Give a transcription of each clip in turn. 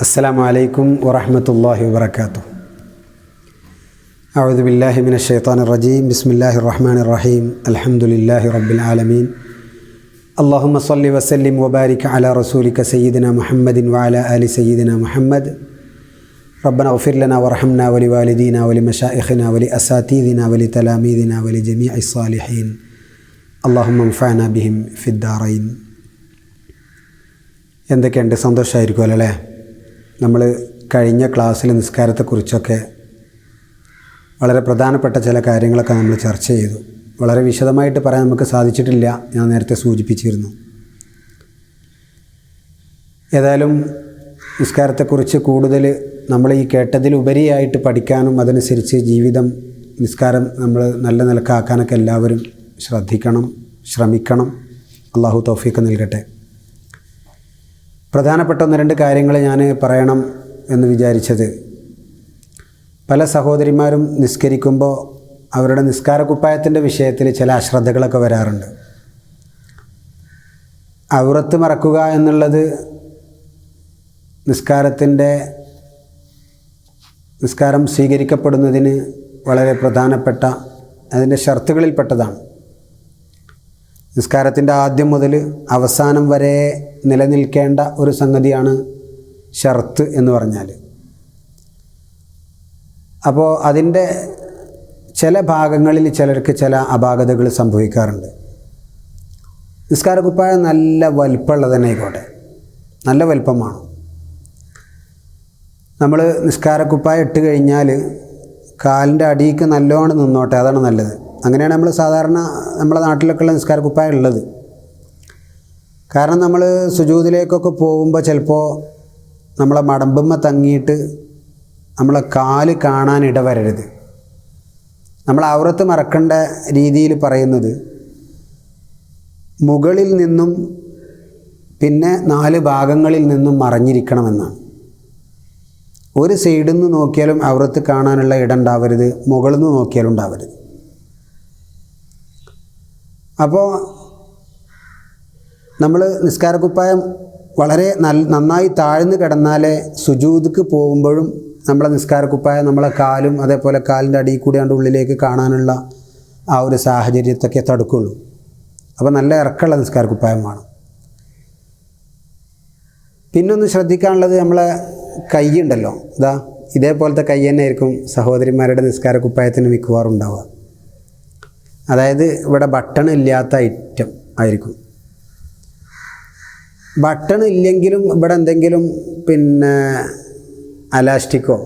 السلام عليكم ورحمة الله وبركاته. أعوذ بالله من الشيطان الرجيم. بسم الله الرحمن الرحيم. الحمد لله رب العالمين. اللهم صل وسلم وبارك على رسولك سيدنا محمد وعلى آل سيدنا محمد. ربنا اغفر لنا وارحمنا ولوالدينا ولمشائخنا ولأساتذتنا ولتلاميذنا ولجميع الصالحين. اللهم انفعنا بهم في الدارين. എന്തൊക്കെയുണ്ട്? സന്തോഷമായിരിക്കുമല്ലോ അല്ലേ? നമ്മൾ കഴിഞ്ഞ ക്ലാസ്സിൽ നിസ്കാരത്തെക്കുറിച്ചൊക്കെ വളരെ പ്രധാനപ്പെട്ട ചില കാര്യങ്ങളൊക്കെ നമ്മൾ ചർച്ച ചെയ്തു. വളരെ വിശദമായിട്ട് പറയാൻ നമുക്ക് സാധിച്ചിട്ടില്ല, ഞാൻ നേരത്തെ സൂചിപ്പിച്ചിരുന്നു. ഏതായാലും നിസ്കാരത്തെക്കുറിച്ച് കൂടുതൽ നമ്മൾ ഈ കേട്ടതിലുപരിയായിട്ട് പഠിക്കാനും അതനുസരിച്ച് ജീവിതം നിസ്കാരം നമ്മൾ നല്ല നിലക്കാക്കാനൊക്കെ എല്ലാവരും ശ്രമിക്കണം. അള്ളാഹു തൗഫീഖ് നൽകട്ടെ. പ്രധാനപ്പെട്ട ഒന്ന് രണ്ട് കാര്യങ്ങൾ ഞാൻ പറയണം എന്ന് വിചാരിച്ചത്, പല സഹോദരിമാരും നിസ്കരിക്കുമ്പോൾ അവരുടെ നിസ്കാരക്കുപ്പായത്തിൻ്റെ വിഷയത്തിൽ ചില അശ്രദ്ധകളൊക്കെ വരാറുണ്ട്. ഔറത്ത് മറക്കുക എന്നുള്ളത് നിസ്കാരം സ്വീകരിക്കപ്പെടുന്നതിന് വളരെ പ്രധാനപ്പെട്ട അതിൻ്റെ ഷർത്തുകളിൽപ്പെട്ടതാണ്. നിസ്കാരത്തിൻ്റെ ആദ്യം മുതൽ അവസാനം വരെ നിലനിൽക്കേണ്ട ഒരു സംഗതിയാണ് ഷർത്ത് എന്ന് പറഞ്ഞാൽ. അപ്പോൾ അതിൻ്റെ ചില ഭാഗങ്ങളിൽ ചിലർക്ക് ചില അപാകതകൾ സംഭവിക്കാറുണ്ട്. നിസ്കാരക്കുപ്പായം നല്ല വലിപ്പമുള്ളത് തന്നെ ആയിക്കോട്ടെ, നല്ല വലിപ്പമാണ്. നമ്മൾ നിസ്കാരക്കുപ്പായം ഇട്ട് കഴിഞ്ഞാൽ കാലിൻ്റെ അടിയിക്ക് നല്ലോണം നിന്നോട്ടെ, അതാണ് നല്ലത്. അങ്ങനെയാണ് നമ്മൾ സാധാരണ നമ്മുടെ നാട്ടിലൊക്കെയുള്ള നിസ്കാരക്കുപ്പായം ഉള്ളത്. കാരണം നമ്മൾ സുജൂദിലേക്കൊക്കെ പോകുമ്പോൾ ചിലപ്പോൾ നമ്മളെ മടമ്പുമ്മ തങ്ങിയിട്ട് നമ്മളെ കാല് കാണാനിട വരരുത്. നമ്മൾ ഔറത്ത് മറക്കേണ്ട രീതിയിൽ പറയുന്നത് മുകളിൽ നിന്നും പിന്നെ 4 ഭാഗങ്ങളിൽ നിന്നും മറഞ്ഞിരിക്കണമെന്നാണ്. ഒരു സൈഡിൽ നിന്ന് നോക്കിയാലും ഔറത്ത് കാണാനുള്ള ഇടം ഉണ്ടാവരുത്, മുകളിൽ നിന്ന് നോക്കിയാലും ഉണ്ടാവരുത്. അപ്പോൾ നമ്മൾ നിസ്കാരക്കുപ്പായം വളരെ നന്നായി താഴ്ന്നു കിടന്നാലേ സുജൂദ്ക്ക് പോകുമ്പോഴും നമ്മളെ നിസ്കാരക്കുപ്പായം നമ്മളെ കാലും അതേപോലെ കാലിൻ്റെ അടിയിൽ കൂടി അതിൻ്റെ ഉള്ളിലേക്ക് കാണാനുള്ള ആ ഒരു സാഹചര്യത്തൊക്കെ തടുക്കുള്ളൂ. അപ്പോൾ നല്ല ഇറക്കമുള്ള നിസ്കാരക്കുപ്പായം വേണം. പിന്നൊന്ന് ശ്രദ്ധിക്കാനുള്ളത്, നമ്മളെ കൈ ഉണ്ടല്ലോ, ഇതേപോലത്തെ കൈ തന്നെ ആയിരിക്കും സഹോദരിമാരുടെ നിസ്കാരക്കുപ്പായത്തിന് മിക്കവാറും ഉണ്ടാവുക. അതായത് ഇവിടെ ബട്ടൺ ഇല്ലാത്ത ഐറ്റം ആയിരിക്കും. ബട്ടൺ ഇല്ലെങ്കിലും ഇവിടെ എന്തെങ്കിലും അലാസ്റ്റിക്കോ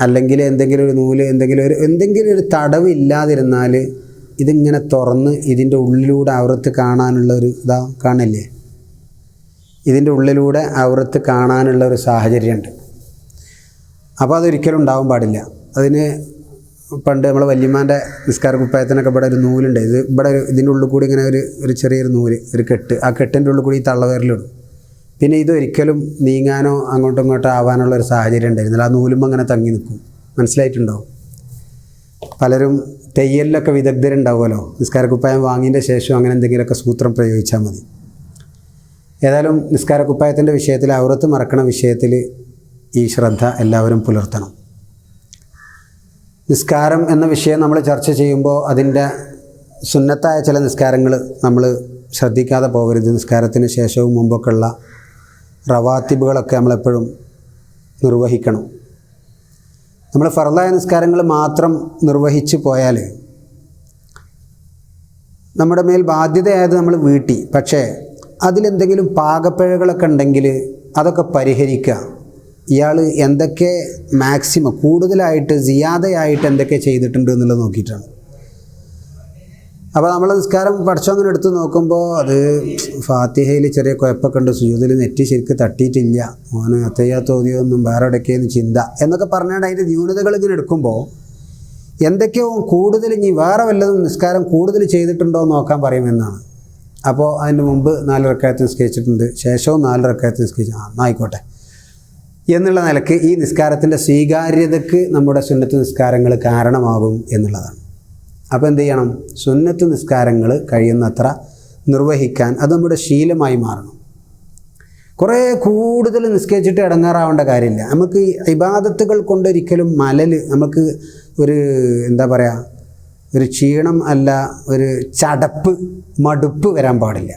അല്ലെങ്കിൽ എന്തെങ്കിലും ഒരു നൂല് എന്തെങ്കിലും ഒരു തടവ് ഇല്ലാതിരുന്നാൽ ഇതിങ്ങനെ തുറന്ന് ഇതിൻ്റെ ഉള്ളിലൂടെ ഔറത്ത് കാണാനുള്ളൊരു കാണില്ലേ, ഇതിൻ്റെ ഉള്ളിലൂടെ ഔറത്ത് കാണാനുള്ള ഒരു സാഹചര്യമുണ്ട്. അപ്പോൾ അതൊരിക്കലും ഉണ്ടാവാൻ പാടില്ല. അതിന് പണ്ട് നമ്മളെ വല്യമ്മാൻ്റെ നിസ്കാരക്കുപ്പായത്തിനൊക്കെ ഇവിടെ ഒരു നൂലുണ്ട്. ഇവിടെ ഇതിൻ്റെ ഉള്ളിൽ കൂടി ഇങ്ങനെ ഒരു ചെറിയൊരു നൂല്, ഒരു കെട്ട്, ആ കെട്ടിൻ്റെ ഉള്ളിൽ കൂടി ഈ തള്ളവിരലിടും. പിന്നെ ഇതൊരിക്കലും നീങ്ങാനോ അങ്ങോട്ടും ഇങ്ങോട്ടോ ആവാനുള്ള ഒരു സാഹചര്യം ഉണ്ടായിരുന്നില്ല. ആ നൂലുമ്പോൾ അങ്ങനെ തങ്ങി നിൽക്കും. മനസ്സിലായിട്ടുണ്ടാവും. പലരും തെയ്യലിലൊക്കെ വിദഗ്ധരുണ്ടാവുമല്ലോ, നിസ്കാരക്കുപ്പായം വാങ്ങിയതിൻ്റെ ശേഷം അങ്ങനെ എന്തെങ്കിലുമൊക്കെ സൂത്രം പ്രയോഗിച്ചാൽ മതി. ഏതായാലും നിസ്കാരക്കുപ്പായത്തിൻ്റെ വിഷയത്തിൽ, ഔറത്ത് മറക്കണ വിഷയത്തിൽ ഈ ശ്രദ്ധ എല്ലാവരും പുലർത്തണം. നിസ്കാരം എന്ന വിഷയം നമ്മൾ ചർച്ച ചെയ്യുമ്പോൾ അതിൻ്റെ സുന്നത്തായ ചില നിസ്കാരങ്ങൾ നമ്മൾ ശ്രദ്ധിക്കാതെ പോകരുത്. നിസ്കാരത്തിന് ശേഷവും മുമ്പൊക്കെ ഉള്ള റവാത്തിബുകളൊക്കെ നമ്മളെപ്പോഴും നിർവഹിക്കണം. നമ്മൾ ഫർളായ നിസ്കാരങ്ങൾ മാത്രം നിർവഹിച്ച് പോയാൽ നമ്മുടെ മേൽ ബാധ്യതയായത് നമ്മൾ വീട്ടി. പക്ഷേ അതിലെന്തെങ്കിലും പാകപ്പിഴകളൊക്കെ ഉണ്ടെങ്കിൽ അതൊക്കെ പരിഹരിക്കുക. ഇയാൾ എന്തൊക്കെ മാക്സിമം കൂടുതലായിട്ട് സിയാദയായിട്ട് എന്തൊക്കെ ചെയ്തിട്ടുണ്ട് എന്നുള്ളത് നോക്കിയിട്ടാണ്. അപ്പോൾ നമ്മൾ നിസ്കാരം പഠിച്ചങ്ങനെ എടുത്ത് നോക്കുമ്പോൾ അത് ഫാത്തിഹയിൽ ചെറിയ കുഴപ്പമൊക്കെ ഉണ്ട്, സുജൂദിൽ നെറ്റി ശരിക്ക് തട്ടിയിട്ടില്ല, മോന് അത്തയ്യാത്തോതിയൊന്നും വേറെ ഇടയ്ക്കേന്ന് ചിന്ത എന്നൊക്കെ പറഞ്ഞുകൊണ്ട് അതിൻ്റെ ന്യൂനതകൾ ഇങ്ങനെ എടുക്കുമ്പോൾ എന്തൊക്കെയോ കൂടുതൽ ഇനി വേറെ വല്ലതും നിസ്കാരം കൂടുതൽ ചെയ്തിട്ടുണ്ടോ എന്ന് നോക്കാൻ പറയുമെന്നാണ്. അപ്പോൾ അതിന് മുമ്പ് 4 റക്അത്ത് നിസ്കരിച്ചിട്ടുണ്ട്, ശേഷവും 4 റക്അത്ത് നിസ്കരിച്ചു, ആയിക്കോട്ടെ എന്നുള്ള നിലക്ക് ഈ നിസ്കാരത്തിൻ്റെ സ്വീകാര്യതയ്ക്ക് നമ്മുടെ സുന്നത്ത് നിസ്കാരങ്ങൾ കാരണമാകും എന്നുള്ളതാണ്. അപ്പോൾ എന്ത് ചെയ്യണം? സുന്നത്ത് നിസ്കാരങ്ങൾ കഴിയുന്നത്ര നിർവഹിക്കാൻ അത് നമ്മുടെ ശീലമായി മാറണം. കുറേ കൂടുതൽ നിസ്കരിച്ചിട്ട് ഇടങ്ങാറാവേണ്ട കാര്യമില്ല. നമുക്ക് ഇബാദത്തുകൾ കൊണ്ടൊരിക്കലും നമുക്ക് ഒരു എന്താ പറയുക, ഒരു ക്ഷീണം അല്ല, ഒരു ചടപ്പ്, മടുപ്പ് വരാൻ പാടില്ല.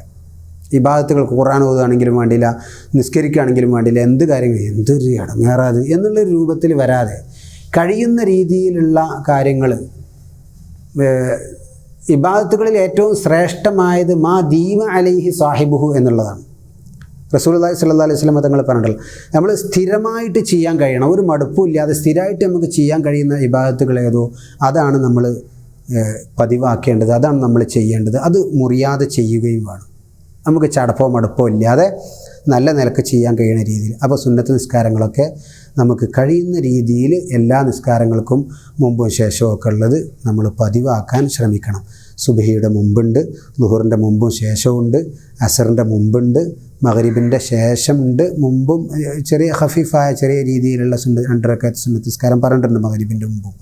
ഇബാദത്തുകൾ ഖുർആൻ ഓതുകയാണെങ്കിലും വേണ്ടില്ല, നിസ്കരിക്കുകയാണെങ്കിലും വേണ്ടില്ല, എന്ത് കാര്യങ്ങൾ എന്തൊരു ഇടങ്ങാറാത് എന്നുള്ളൊരു രൂപത്തിൽ വരാതെ കഴിയുന്ന രീതിയിലുള്ള കാര്യങ്ങൾ. ഇബാദത്തുകളിൽ ഏറ്റവും ശ്രേഷ്ഠമായത് മാ ദീമ അലൈഹി സാഹിബുഹു എന്നുള്ളതാണ്. റസൂലുള്ളാഹി സ്വല്ലല്ലാഹു അലൈഹി വസല്ലം തങ്ങൾ പറഞ്ഞിട്ടുള്ളത് നമ്മൾ സ്ഥിരമായിട്ട് ചെയ്യാൻ കഴിയണം, ഒരു മടുപ്പും ഇല്ലാതെ സ്ഥിരമായിട്ട് നമുക്ക് ചെയ്യാൻ കഴിയുന്ന ഇബാദത്തുകൾ ഏതോ അതാണ് നമ്മൾ പതിവാക്കേണ്ടത്, അതാണ് നമ്മൾ ചെയ്യേണ്ടത്. അത് മുറിയാതെ ചെയ്യുകയും വേണം, നമുക്ക് ചടപ്പോ മടുപ്പോ ഇല്ലാതെ നല്ല നിലക്ക് ചെയ്യാൻ കഴിയുന്ന രീതിയിൽ. അപ്പോൾ സുന്നത്ത് നിസ്കാരങ്ങളൊക്കെ നമുക്ക് കഴിയുന്ന രീതിയിൽ എല്ലാ നിസ്കാരങ്ങൾക്കും മുമ്പും ശേഷവും ഒക്കെ ഉള്ളത് നമ്മൾ പതിവാക്കാൻ ശ്രമിക്കണം. സുബ്ഹിയുടെ മുമ്പുണ്ട്, ളുഹറിൻ്റെ മുമ്പും ശേഷമുണ്ട്, അസറിൻ്റെ മുമ്പുണ്ട്, മഗ്രിബിൻ്റെ ശേഷമുണ്ട്, മുമ്പും ചെറിയ ഖഫീഫായ ചെറിയ രീതിയിലുള്ള 2 റക്അത്ത് സുന്നത്ത് നിസ്കാരം പറഞ്ഞിട്ടുണ്ട് മഗ്രിബിൻ്റെ മുമ്പും.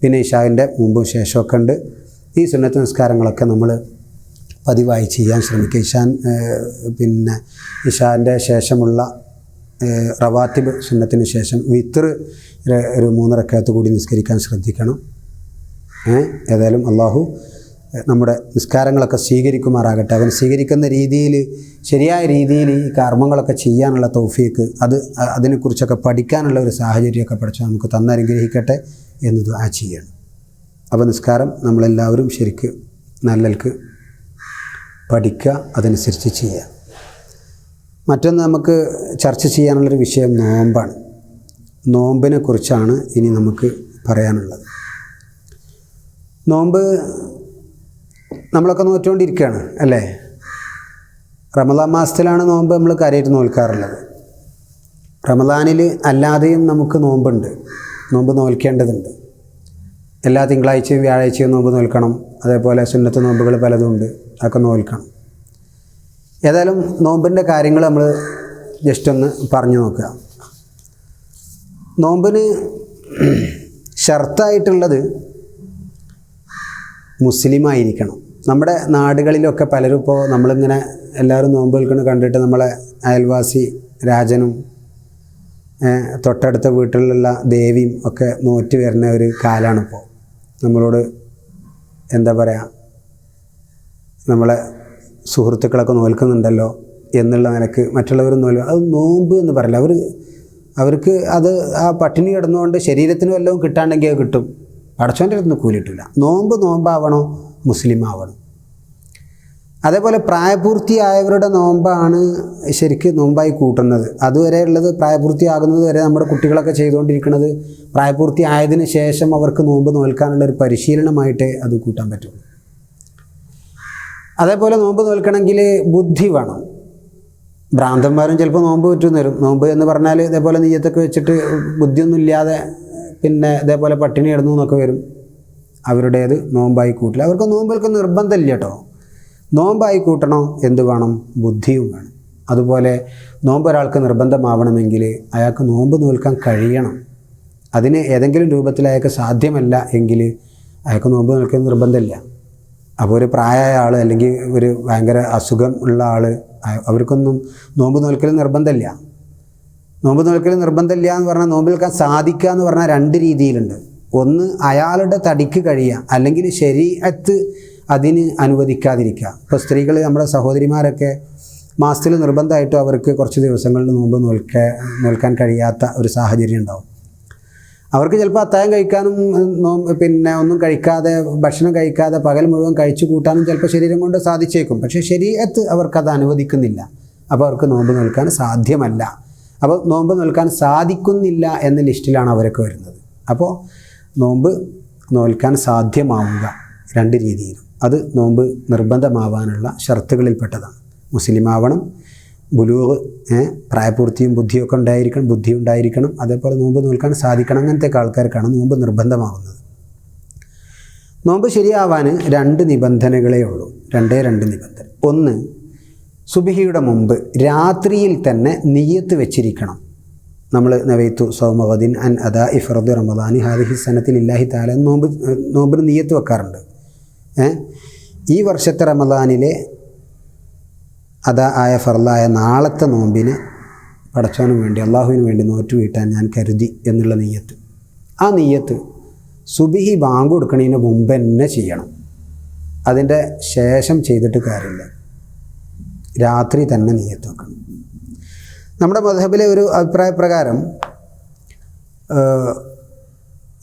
പിന്നെ ഇശാവിൻ്റെ മുമ്പും ശേഷമൊക്കെ ഉണ്ട്. ഈ സുന്നത്ത് നിസ്കാരങ്ങളൊക്കെ നമ്മൾ പതിവായി ചെയ്യാൻ ശ്രമിക്കുക. പിന്നെ ഇശാൻ്റെ ശേഷമുള്ള റവാത്തിബ് സുന്നത്തിന് ശേഷം വിത്ർ ഒരു 3 റക്അത്ത് കൂടി നിസ്കരിക്കാൻ ശ്രദ്ധിക്കണം. ഏതായാലും അള്ളാഹു നമ്മുടെ നിസ്കാരങ്ങളൊക്കെ സ്വീകരിക്കുമാറാകട്ടെ. അവൻ സ്വീകരിക്കുന്ന രീതിയിൽ, ശരിയായ രീതിയിൽ ഈ കർമ്മങ്ങളൊക്കെ ചെയ്യാനുള്ള തൗഫീക്ക്, അതിനെക്കുറിച്ചൊക്കെ പഠിക്കാനുള്ള ഒരു സാഹചര്യമൊക്കെ പഠിച്ച് നമുക്ക് തന്നനുഗ്രഹിക്കട്ടെ എന്ന് ദുആ ചെയ്യണം. അപ്പോൾ നിസ്കാരം നമ്മളെല്ലാവരും ശരിക്ക് നല്ലൽക്ക് പഠിക്കുക, അതനുസരിച്ച് ചെയ്യുക. മറ്റൊന്ന് നമുക്ക് ചർച്ച ചെയ്യാനുള്ളൊരു വിഷയം നോമ്പാണ്. നോമ്പിനെ കുറിച്ചാണ് ഇനി നമുക്ക് പറയാനുള്ളത്. നോമ്പ് നമ്മളൊക്കെ നോറ്റുകൊണ്ടിരിക്കുകയാണ് അല്ലേ? റമദാൻ മാസത്തിലാണ് നോമ്പ് നമ്മൾ കാര്യമായിട്ട് നോൽക്കാറുള്ളത്. റമദാനിൽ അല്ലാതെയും നമുക്ക് നോമ്പുണ്ട്, നോമ്പ് നോൽക്കേണ്ടതുണ്ട്. എല്ലാ തിങ്കളാഴ്ചയും വ്യാഴാഴ്ചയും നോമ്പ് നോൽക്കണം. അതേപോലെ സുന്നത്ത് നോമ്പുകൾ പലതുമുണ്ട്, അതൊക്കെ നോൽക്കണം. ഏതായാലും നോമ്പിൻ്റെ കാര്യങ്ങൾ നമ്മൾ ജസ്റ്റ് ഒന്ന് പറഞ്ഞു നോക്കുക. നോമ്പിന് ഷർത്തായിട്ടുള്ളത് മുസ്ലിമായിരിക്കണം. നമ്മുടെ നാടുകളിലൊക്കെ പലരും ഇപ്പോൾ നമ്മളിങ്ങനെ എല്ലാവരും നോമ്പ് നിൽക്കുന്നത് കണ്ടിട്ട് നമ്മളെ അയൽവാസി രാജനും തൊട്ടടുത്ത വീട്ടിലുള്ള ദേവിയും ഒക്കെ നോറ്റ് വരുന്ന ഒരു കാലമാണിപ്പോൾ. നമ്മളോട് എന്താ പറയുക, നമ്മളെ സുഹൃത്തുക്കളൊക്കെ നോൽക്കുന്നുണ്ടല്ലോ എന്നുള്ള നിലക്ക് മറ്റുള്ളവർ അത് നോമ്പ് എന്ന് പറയില്ല. അവർക്ക് അത് ആ പട്ടിണി കിടന്നുകൊണ്ട് ശരീരത്തിന് വല്ലതും കിട്ടാണ്ടെങ്കിൽ അത് കിട്ടും, പടച്ചോൻ്റെ അടുത്ത് നിന്ന് കൂലിയിട്ടില്ല. നോമ്പാവണോ, മുസ്ലിം ആവണം. അതേപോലെ പ്രായപൂർത്തിയായവരുടെ നോമ്പാണ് ശരിക്കും നോമ്പായി കൂട്ടുന്നത്. അതുവരെ ഉള്ളത് പ്രായപൂർത്തിയാകുന്നത് വരെ നമ്മുടെ കുട്ടികളൊക്കെ ചെയ്തുകൊണ്ടിരിക്കുന്നത് പ്രായപൂർത്തി ആയതിനു ശേഷം അവർക്ക് നോമ്പ് നോൽക്കാനുള്ളൊരു പരിശീലനമായിട്ടേ അത് കൂട്ടാൻ പറ്റുള്ളൂ. അതേപോലെ നോമ്പ് നോൽക്കണമെങ്കിൽ ബുദ്ധി വേണം. ഭ്രാന്തന്മാരും ചിലപ്പോൾ നോമ്പ് പറ്റും തരും. നോമ്പ് എന്ന് പറഞ്ഞാൽ ഇതേപോലെ നെയ്യത്തൊക്കെ വെച്ചിട്ട് ബുദ്ധിയൊന്നും ഇല്ലാതെ പിന്നെ ഇതേപോലെ പട്ടിണി കിടന്നു എന്നൊക്കെ വരും. അവരുടേത് നോമ്പായി കൂട്ടില്ല. അവർക്ക് നോമ്പൊക്കെ നിർബന്ധമില്ല കേട്ടോ. നോമ്പായി കൂട്ടണോ എന്ത് വേണം? ബുദ്ധിയും വേണം. അതുപോലെ നോമ്പ് ഒരാൾക്ക് നിർബന്ധമാവണമെങ്കിൽ അയാൾക്ക് നോമ്പ് നോൽക്കാൻ കഴിയണം. അതിന് ഏതെങ്കിലും രൂപത്തിൽ അയാൾക്ക് സാധ്യമല്ല എങ്കിൽ അയാൾക്ക് നോമ്പ് നോൽക്കാൻ നിർബന്ധമില്ല. അപ്പോൾ ഒരു പ്രായമായ ആൾ അല്ലെങ്കിൽ ഒരു ഭയങ്കര അസുഖം ഉള്ള ആൾ, അവർക്കൊന്നും നോമ്പ് നോൽക്കൽ നിർബന്ധമില്ല. നോമ്പ് നോൽക്കൽ നിർബന്ധമില്ല എന്ന് പറഞ്ഞാൽ നോമ്പ് നോൽക്കാൻ സാധിക്കുക എന്ന് പറഞ്ഞാൽ 2 രീതിയിലുണ്ട്. ഒന്ന് അയാളുടെ തടിക്ക് കഴിയുക, അല്ലെങ്കിൽ ശരീഅത്ത് അതിന് അനുവദിക്കാതിരിക്കുക. ഇപ്പോൾ സ്ത്രീകൾ, നമ്മുടെ സഹോദരിമാരൊക്കെ മാസത്തിൽ നിർബന്ധമായിട്ടും അവർക്ക് കുറച്ച് ദിവസങ്ങളിൽ നോമ്പ് നോൽക്കാൻ കഴിയാത്ത ഒരു സാഹചര്യം ഉണ്ടാവും. അവർക്ക് ചിലപ്പോൾ അത്താഴം കഴിക്കാനും പിന്നെ ഒന്നും കഴിക്കാതെ, ഭക്ഷണം കഴിക്കാതെ പകൽ മുഴുവൻ കഴിച്ചു കൂട്ടാനും ചിലപ്പോൾ ശരീരം കൊണ്ട് സാധിച്ചേക്കും. പക്ഷേ ശരീഅത്ത് അവർക്കത് അനുവദിക്കുന്നില്ല. അപ്പോൾ അവർക്ക് നോമ്പ് നോൽക്കാൻ സാധ്യമല്ല. അപ്പോൾ നോമ്പ് നോൽക്കാൻ സാധിക്കുന്നില്ല എന്ന ലിസ്റ്റിലാണ് അവരൊക്കെ വരുന്നത്. അപ്പോൾ നോമ്പ് നോൽക്കാൻ സാധ്യമാവുക 2 രീതിയിലും, അത് നോമ്പ് നിർബന്ധമാവാനുള്ള ഷർത്തുകളിൽപ്പെട്ടതാണ്. മുസ്ലിം ആവണം, ബുലൂഗ്, പ്രായപൂർത്തിയും ബുദ്ധിയൊക്കെ ബുദ്ധി ഉണ്ടായിരിക്കണം. അതേപോലെ നോമ്പ് നോൽക്കാൻ സാധിക്കണം. അങ്ങനത്തെ ആൾക്കാർക്കാണ് നോമ്പ് നിർബന്ധമാവുന്നത്. നോമ്പ് ശരിയാവാൻ 2 നിബന്ധനകളേ ഉള്ളൂ. 2 നിബന്ധന. ഒന്ന്, സുബ്ഹിയുടെ മുമ്പ് രാത്രിയിൽ തന്നെ നിയ്യത്ത് വെച്ചിരിക്കണം. നമ്മൾ നവൈത്തു സൗമഗദിൻ അൻ അദാ ഫർദ് റമദാനി ഹാദിഹി സനത്തിൽ ഇല്ലാഹി തആല നോമ്പിന് നിയ്യത്ത് വെക്കാറുണ്ട്. ഈ വർഷത്തെ റമദാനിലെ അദാ ആയ ഫർലായ നാളത്തെ നോമ്പിന് പടച്ചവന് വേണ്ടി അള്ളാഹുവിന് വേണ്ടി നോറ്റ് വീട്ടാൻ ഞാൻ കരുതി എന്നുള്ള നിയ്യത്ത്. ആ നിയ്യത്ത് സുബിഹി ബാങ്ക് കൊടുക്കണതിന് മുമ്പ് തന്നെ ചെയ്യണം. അതിൻ്റെ ശേഷം ചെയ്തിട്ട് കാര്യമില്ല. രാത്രി തന്നെ നിയ്യത്ത് വെക്കണം. നമ്മുടെ മദ്ഹബിലെ ഒരു അഭിപ്രായ പ്രകാരം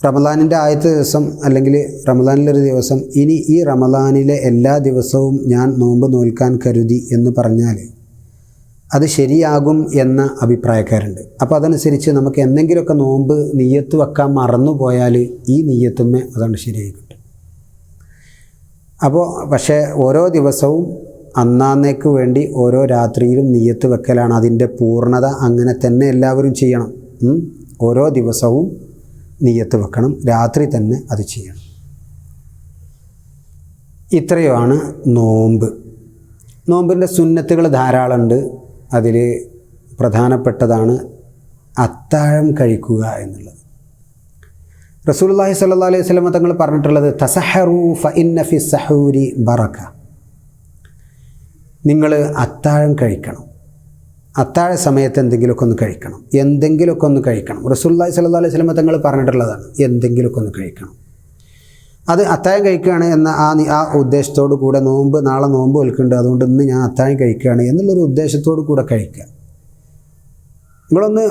റമദാനിൻ്റെ ആദ്യത്തെ ദിവസം അല്ലെങ്കിൽ റമദാനിലൊരു ദിവസം ഇനി ഈ റമദാനിലെ എല്ലാ ദിവസവും ഞാൻ നോമ്പ് നോൽക്കാൻ കരുതി എന്ന് പറഞ്ഞാൽ അത് ശരിയാകും എന്ന അഭിപ്രായക്കാരുണ്ട്. അപ്പോൾ അതനുസരിച്ച് നമുക്ക് എന്തെങ്കിലുമൊക്കെ നോമ്പ് നിയ്യത്ത് വെക്കാൻ മറന്നു പോയാൽ ഈ നിയ്യത്തുമ്മേ അതാണ് ശരിയായി കിട്ടും. അപ്പോൾ പക്ഷേ ഓരോ ദിവസവും അന്നാന്നേക്ക് വേണ്ടി ഓരോ രാത്രിയിലും നിയ്യത്ത് വെക്കലാണ് അതിൻ്റെ പൂർണ്ണത. അങ്ങനെ തന്നെ എല്ലാവരും ചെയ്യണം. ഓരോ ദിവസവും നിയ്യത്ത് വെക്കണം, രാത്രി തന്നെ അത് ചെയ്യണം. ഇത്രയുമാണ് നോമ്പ്. നോമ്പിൻ്റെ സുന്നത്തുകൾ ധാരാളമുണ്ട്. അതിൽ പ്രധാനപ്പെട്ടതാണ് അത്താഴം കഴിക്കുക എന്നുള്ളത്. റസൂലുള്ളാഹി സ്വല്ലല്ലാഹു അലൈഹി വസല്ലം തങ്ങൾ പറഞ്ഞിട്ടുള്ളത് തസഹറു ഫഇന്ന ഫി സഹൂരി ബറക. നിങ്ങൾ അത്താഴം കഴിക്കണം. അത്താഴ സമയത്ത് എന്തെങ്കിലുമൊക്കെ ഒന്ന് കഴിക്കണം, എന്തെങ്കിലുമൊക്കെ ഒന്ന് കഴിക്കണം. റസൂലുള്ളാഹി സ്വല്ലല്ലാഹു അലൈഹി വസല്ലം തങ്ങൾ പറഞ്ഞിട്ടുള്ളതാണ് എന്തെങ്കിലുമൊക്കെ ഒന്ന് കഴിക്കണം. അത് അത്താഴം കഴിക്കുകയാണ് എന്ന ആ ഉദ്ദേശത്തോടു കൂടെ നാളെ നോമ്പ് വെൽക്കുന്നുണ്ട്, അതുകൊണ്ട് ഇന്ന് ഞാൻ അത്താഴം കഴിക്കുകയാണ് എന്നുള്ളൊരു ഉദ്ദേശത്തോടു കൂടെ കഴിക്കുക. നിങ്ങളൊന്ന്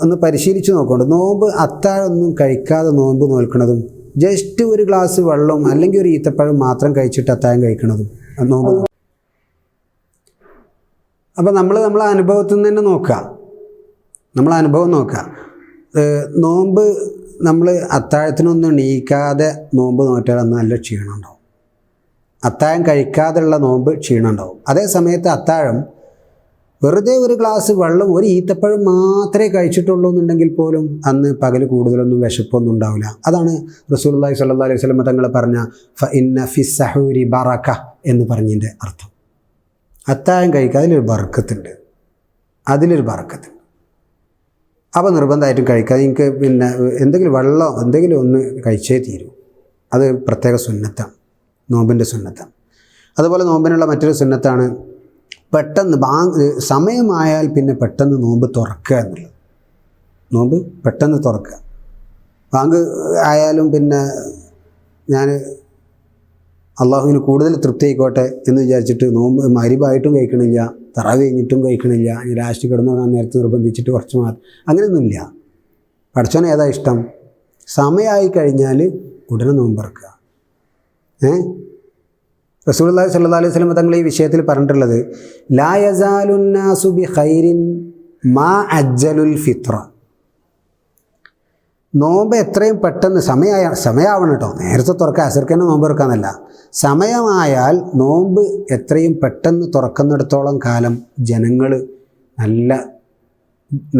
ഒന്ന് പരിശീലിച്ച് നോക്കുന്നുണ്ട്. നോമ്പ് അത്താഴമൊന്നും കഴിക്കാതെ നോമ്പ് നോൽക്കുന്നതും ജസ്റ്റ് ഒരു ഗ്ലാസ് വെള്ളവും അല്ലെങ്കിൽ ഒരു ഈത്തപ്പഴം മാത്രം കഴിച്ചിട്ട് അത്താഴം കഴിക്കുന്നതും നോമ്പ്. അപ്പോൾ നമ്മളെ അനുഭവത്തിൽ നിന്ന് തന്നെ നോക്കുക. നമ്മളെ അനുഭവം നോക്കുക. നോമ്പ് നമ്മൾ അത്താഴത്തിനൊന്നും എണീക്കാതെ നോമ്പ് നോറ്റാൽ അന്ന് നല്ല ക്ഷീണം ഉണ്ടാവും. അത്താഴം കഴിക്കാതെയുള്ള നോമ്പ് ക്ഷീണം ഉണ്ടാവും. അതേ സമയത്ത് അത്താഴം വെറുതെ ഒരു ഗ്ലാസ് വെള്ളം ഒരു ഈത്തപ്പഴം മാത്രമേ കഴിച്ചിട്ടുള്ളൂ എന്നുണ്ടെങ്കിൽ പോലും അന്ന് പകൽ കൂടുതലൊന്നും വിശപ്പൊന്നും ഉണ്ടാവില്ല. അതാണ് റസൂലുള്ളാഹി സ്വല്ലല്ലാഹു അലൈഹി വസല്ലം തങ്ങൾ പറഞ്ഞ ഫഇന്ന ഫി സഹൂരി ബറക എന്ന് പറഞ്ഞതിൻ്റെ അർത്ഥം. അത്താഴം കഴിക്കുക, അതിലൊരു ബർക്കത്തുണ്ട്. അപ്പോൾ നിർബന്ധമായിട്ടും കഴിക്കുക. നിങ്ങൾക്ക് എന്തെങ്കിലും വെള്ളം എന്തെങ്കിലും ഒന്ന് കഴിച്ചേ തീരും. അത് പ്രത്യേക സുന്നത്താണ്, നോമ്പിൻ്റെ സുന്നത്താണ്. അതുപോലെ നോമ്പിനുള്ള മറ്റൊരു സുന്നത്താണ് പെട്ടെന്ന് സമയമായാൽ പിന്നെ പെട്ടെന്ന് നോമ്പ് തുറക്കുക എന്നുള്ളത്. നോമ്പ് പെട്ടെന്ന് തുറക്കുക. ബാങ്ക് ആയാലും ഞാൻ അള്ളാഹുവിന് കൂടുതൽ തൃപ്തി ആയിക്കോട്ടെ എന്ന് വിചാരിച്ചിട്ട് നോമ്പ് മഗ്‌രിബായിട്ടും കഴിക്കണില്ല, തറാവീഹ് കഴിഞ്ഞിട്ടും കഴിക്കണില്ല, ഇനി ലാസ്റ്റ് കിടന്നുറങ്ങാൻ നേരത്ത് നിർബന്ധിച്ചിട്ട് കുറച്ച് മാത്രം, അങ്ങനെയൊന്നുമില്ല. പടച്ചോന് ഏതാ ഇഷ്ടം? സമയമായി കഴിഞ്ഞാൽ ഉടനെ നോമ്പറക്കുക. റസൂലുള്ളാഹി സ്വല്ലല്ലാഹു അലൈഹി വസല്ലം തങ്ങൾ ഈ വിഷയത്തിൽ പറഞ്ഞിട്ടുള്ളത് ലാ യസാലുന്നാസു ബി ഖൈരിൻ മാ അജ്ജലുൽ ഫിത്ര. നോമ്പ് എത്രയും പെട്ടെന്ന് സമയമാവണം കേട്ടോ. നേരത്തെ തുറക്കുക, അസർക്കന്നെ നോമ്പ് തുറക്കാന്നല്ല. സമയമായാൽ നോമ്പ് എത്രയും പെട്ടെന്ന് തുറക്കുന്നിടത്തോളം കാലം ജനങ്ങൾ നല്ല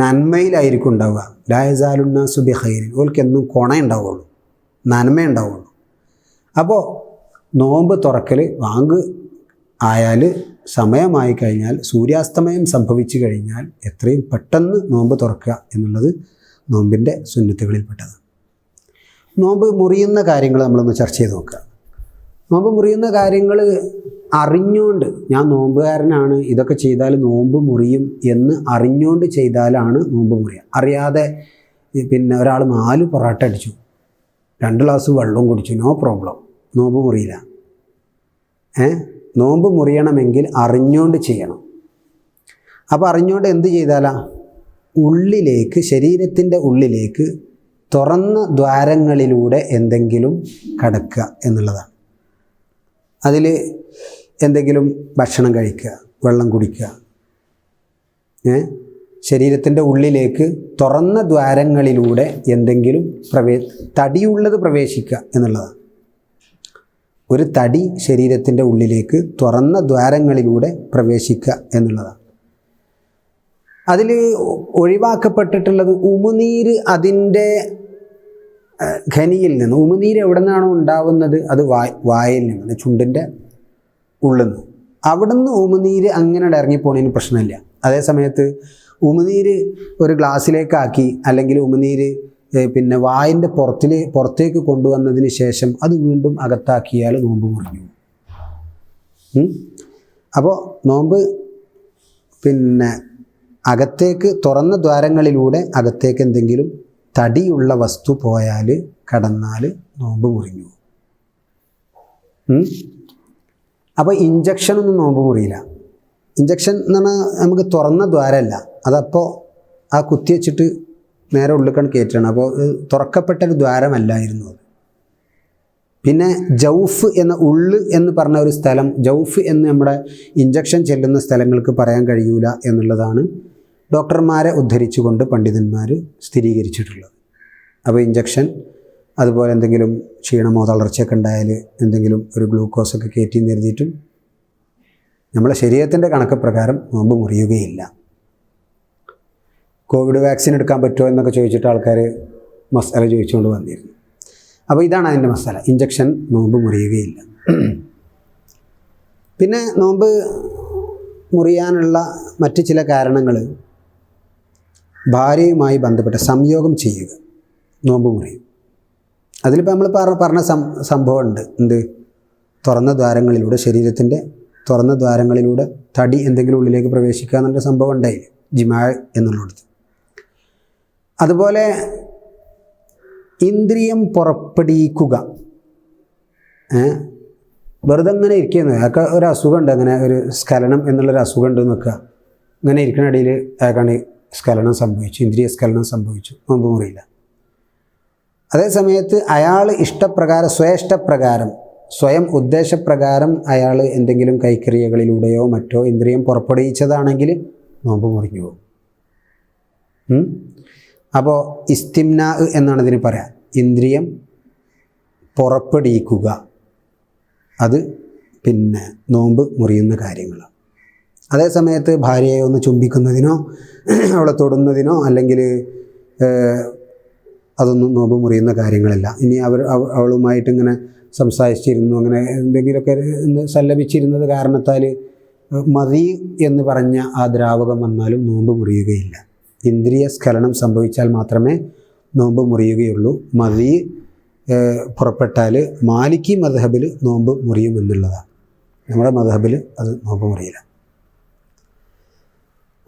നന്മയിലായിരിക്കും ഉണ്ടാവുക. ലാ യസാലുന്നാസു ബി ഖൈരിൻ, ഓൽക്കെന്നും ഉണ്ടാവുള്ളൂ, നന്മ ഉണ്ടാവുള്ളൂ. അപ്പോൾ നോമ്പ് തുറക്കൽ വാങ്ക് ആയാൽ സമയമായി കഴിഞ്ഞാൽ, സൂര്യാസ്തമയം സംഭവിച്ചു കഴിഞ്ഞാൽ എത്രയും പെട്ടെന്ന് നോമ്പ് തുറക്കുക എന്നുള്ളത് നോമ്പിൻ്റെ സുന്നത്തുകളിൽപ്പെട്ടതാണ്. നോമ്പ് മുറിയുന്ന കാര്യങ്ങൾ നമ്മളൊന്ന് ചർച്ച ചെയ്ത് നോക്കുക. നോമ്പ് മുറിയുന്ന കാര്യങ്ങൾ അറിഞ്ഞുകൊണ്ട്, ഞാൻ നോമ്പുകാരനാണ്, ഇതൊക്കെ ചെയ്താൽ നോമ്പ് മുറിയും എന്ന് അറിഞ്ഞുകൊണ്ട് ചെയ്താലാണ് നോമ്പ് മുറിയുക. അറിയാതെ ഒരാൾ 4 പൊറാട്ട അടിച്ചു, 2 ഗ്ലാസ് വെള്ളം കുടിച്ചു, നോ പ്രോബ്ലം, നോമ്പ് മുറിയില്ല. നോമ്പ് മുറിയണമെങ്കിൽ അറിഞ്ഞുകൊണ്ട് ചെയ്യണം. അപ്പോൾ അറിഞ്ഞുകൊണ്ട് എന്ത് ചെയ്താലാ? ഉള്ളിലേക്ക്, ശരീരത്തിൻ്റെ ഉള്ളിലേക്ക് തുറന്ന ദ്വാരങ്ങളിലൂടെ എന്തെങ്കിലും കടക്കുക എന്നുള്ളതാണ്. അതിൽ എന്തെങ്കിലും ഭക്ഷണം കഴിക്കുക, വെള്ളം കുടിക്കുക, ശരീരത്തിൻ്റെ ഉള്ളിലേക്ക് തുറന്ന ദ്വാരങ്ങളിലൂടെ എന്തെങ്കിലും തടിയുള്ളത് പ്രവേശിക്കുക എന്നുള്ളതാണ്. ഒരു തടി ശരീരത്തിൻ്റെ ഉള്ളിലേക്ക് തുറന്ന ദ്വാരങ്ങളിലൂടെ പ്രവേശിക്കുക എന്നുള്ളതാണ്. അതിൽ ഒഴിവാക്കപ്പെട്ടിട്ടുള്ളത് ഉമിനീര്. അതിൻ്റെ ഖനിയിൽ നിന്ന് ഉമിനീര് എവിടെ നിന്നാണോ ഉണ്ടാവുന്നത് അത് വായിൽ നിന്ന്, ചുണ്ടിൻ്റെ ഉള്ളിൽ നിന്ന്. അവിടെ നിന്ന് ഉമിനീര് അങ്ങനെ ഇറങ്ങിപ്പോണതിന് പ്രശ്നമില്ല. അതേ സമയത്ത് ഉമിനീര് ഒരു ഗ്ലാസ്സിലേക്കാക്കി അല്ലെങ്കിൽ ഉമിനീര് വായിൻ്റെ പുറത്തേക്ക് കൊണ്ടുവന്നതിന് ശേഷം അത് വീണ്ടും അകത്താക്കിയാൽ നോമ്പ് മുറിഞ്ഞു. അപ്പോൾ നോമ്പ് അകത്തേക്ക് തുറന്ന ദ്വാരങ്ങളിലൂടെ അകത്തേക്ക് എന്തെങ്കിലും തടിയുള്ള വസ്തു പോയാൽ കടന്നാൽ നോമ്പ് മുറിഞ്ഞു. അപ്പോൾ ഇഞ്ചക്ഷനൊന്നും നോമ്പ് മുറിയില്ല. ഇഞ്ചക്ഷൻ എന്ന് പറഞ്ഞാൽ നമുക്ക് തുറന്ന ദ്വാരമല്ല, അതപ്പോൾ ആ കുത്തി വെച്ചിട്ട് നേരെ ഉള്ളിലേക്കാണ് കയറ്റണം. അപ്പോൾ തുറക്കപ്പെട്ടൊരു ദ്വാരമല്ലായിരുന്നു അത്. പിന്നെ ജൗഫ് എന്ന ഉള്ള് എന്ന് പറഞ്ഞ ഒരു സ്ഥലം, ജൗഫ് എന്ന് നമ്മുടെ ഇഞ്ചക്ഷൻ ചെല്ലുന്ന സ്ഥലങ്ങൾക്ക് പറയാൻ കഴിയൂല എന്നുള്ളതാണ് ഡോക്ടർമാരെ ഉദ്ധരിച്ചുകൊണ്ട് പണ്ഡിതന്മാർ സ്ഥിരീകരിച്ചിട്ടുള്ളത്. അപ്പോൾ ഇഞ്ചക്ഷൻ അതുപോലെ എന്തെങ്കിലും ക്ഷീണമോ തളർച്ചയൊക്കെ ഉണ്ടായാൽ എന്തെങ്കിലും ഒരു ഗ്ലൂക്കോസൊക്കെ കയറ്റി നിർത്തിയിട്ടും നമ്മളെ ശരീരത്തിൻ്റെ കണക്ക് പ്രകാരം നോമ്പ് മുറിയുകയില്ല. കോവിഡ് വാക്സിൻ എടുക്കാൻ പറ്റുമോ എന്നൊക്കെ ചോദിച്ചിട്ട് ആൾക്കാർ മസാല ചോദിച്ചുകൊണ്ട് വന്നിരുന്നു. അപ്പോൾ ഇതാണ് അതിൻ്റെ മസാല. ഇഞ്ചക്ഷൻ നോമ്പ് മുറിയുകയില്ല. പിന്നെ നോമ്പ് മുറിയാനുള്ള മറ്റ് ചില കാരണങ്ങൾ, ഭാര്യയുമായി ബന്ധപ്പെട്ട സംയോഗം ചെയ്യുക നോമ്പ് മുറിയും. അതിലിപ്പോൾ നമ്മൾ പറഞ്ഞ സംഭവമുണ്ട്. എന്ത്? തുറന്ന ദ്വാരങ്ങളിലൂടെ, ശരീരത്തിൻ്റെ തുറന്ന ദ്വാരങ്ങളിലൂടെ തടി എന്തെങ്കിലും ഉള്ളിലേക്ക് പ്രവേശിക്കുക എന്നുള്ള സംഭവം ഉണ്ടായില്ല, ജിമാ എന്നുള്ളത്. അതുപോലെ ഇന്ദ്രിയം പുറപ്പെടുവിക്കുക, വെറുതെ അങ്ങനെ ഇരിക്കുന്നത്. അയാൾക്ക് ഒരു അസുഖമുണ്ട്, അങ്ങനെ ഒരു സ്ഖലനം എന്നുള്ളൊരു അസുഖമുണ്ട് വെക്കുക. ഇങ്ങനെ ഇരിക്കുന്ന ഇടയിൽ അയാൾക്കാണ് സ്ഖലനം സംഭവിച്ചു, ഇന്ദ്രിയ സ്ഖലനം സംഭവിച്ചു, നോമ്പ് മുറിയില്ല. അതേ സമയത്ത് അയാൾ ഇഷ്ടപ്രകാരം, സ്വയം സ്വയം ഉദ്ദേശപ്രകാരം അയാൾ എന്തെങ്കിലും കൈക്രിയകളിലൂടെയോ മറ്റോ ഇന്ദ്രിയം പുറപ്പെടുവിച്ചതാണെങ്കിൽ നോമ്പ് മുറിഞ്ഞു പോകും. അപ്പോൾ ഇസ്തിംനാ എന്നാണ് ഇതിന് പറയാം. ഇന്ദ്രിയം പുറപ്പെടുവിക്കുക, അത് പിന്നെ നോമ്പ് മുറിയുന്ന കാര്യങ്ങളാണ്. അതേ സമയത്ത് ഭാര്യയെ ഒന്ന് ചുംബിക്കുന്നതിനോ അവളെ തൊടുന്നതിനോ അല്ലെങ്കിൽ അതൊന്നും നോമ്പ് മുറിയുന്ന കാര്യങ്ങളല്ല. ഇനി അവളുമായിട്ടിങ്ങനെ സംസാരിച്ചിരുന്നു, അങ്ങനെ എന്തെങ്കിലുമൊക്കെ സല്ലപിച്ചിരുന്നത് കാരണത്താൽ മതി എന്ന് പറഞ്ഞ ആ ദ്രാവകം വന്നാലും നോമ്പ് മുറിയുകയില്ല. ഇന്ദ്രിയ സ്ഖലനം സംഭവിച്ചാൽ മാത്രമേ നോമ്പ് മുറിയുകയുള്ളൂ. മതി പുറപ്പെട്ടാൽ മാലിക്കി മദ്ഹബിൽ നോമ്പ് മുറിയുമെന്നുള്ളതാണ്. നമ്മുടെ മദ്ഹബിൽ അത് നോമ്പ് മുറിയില്ല.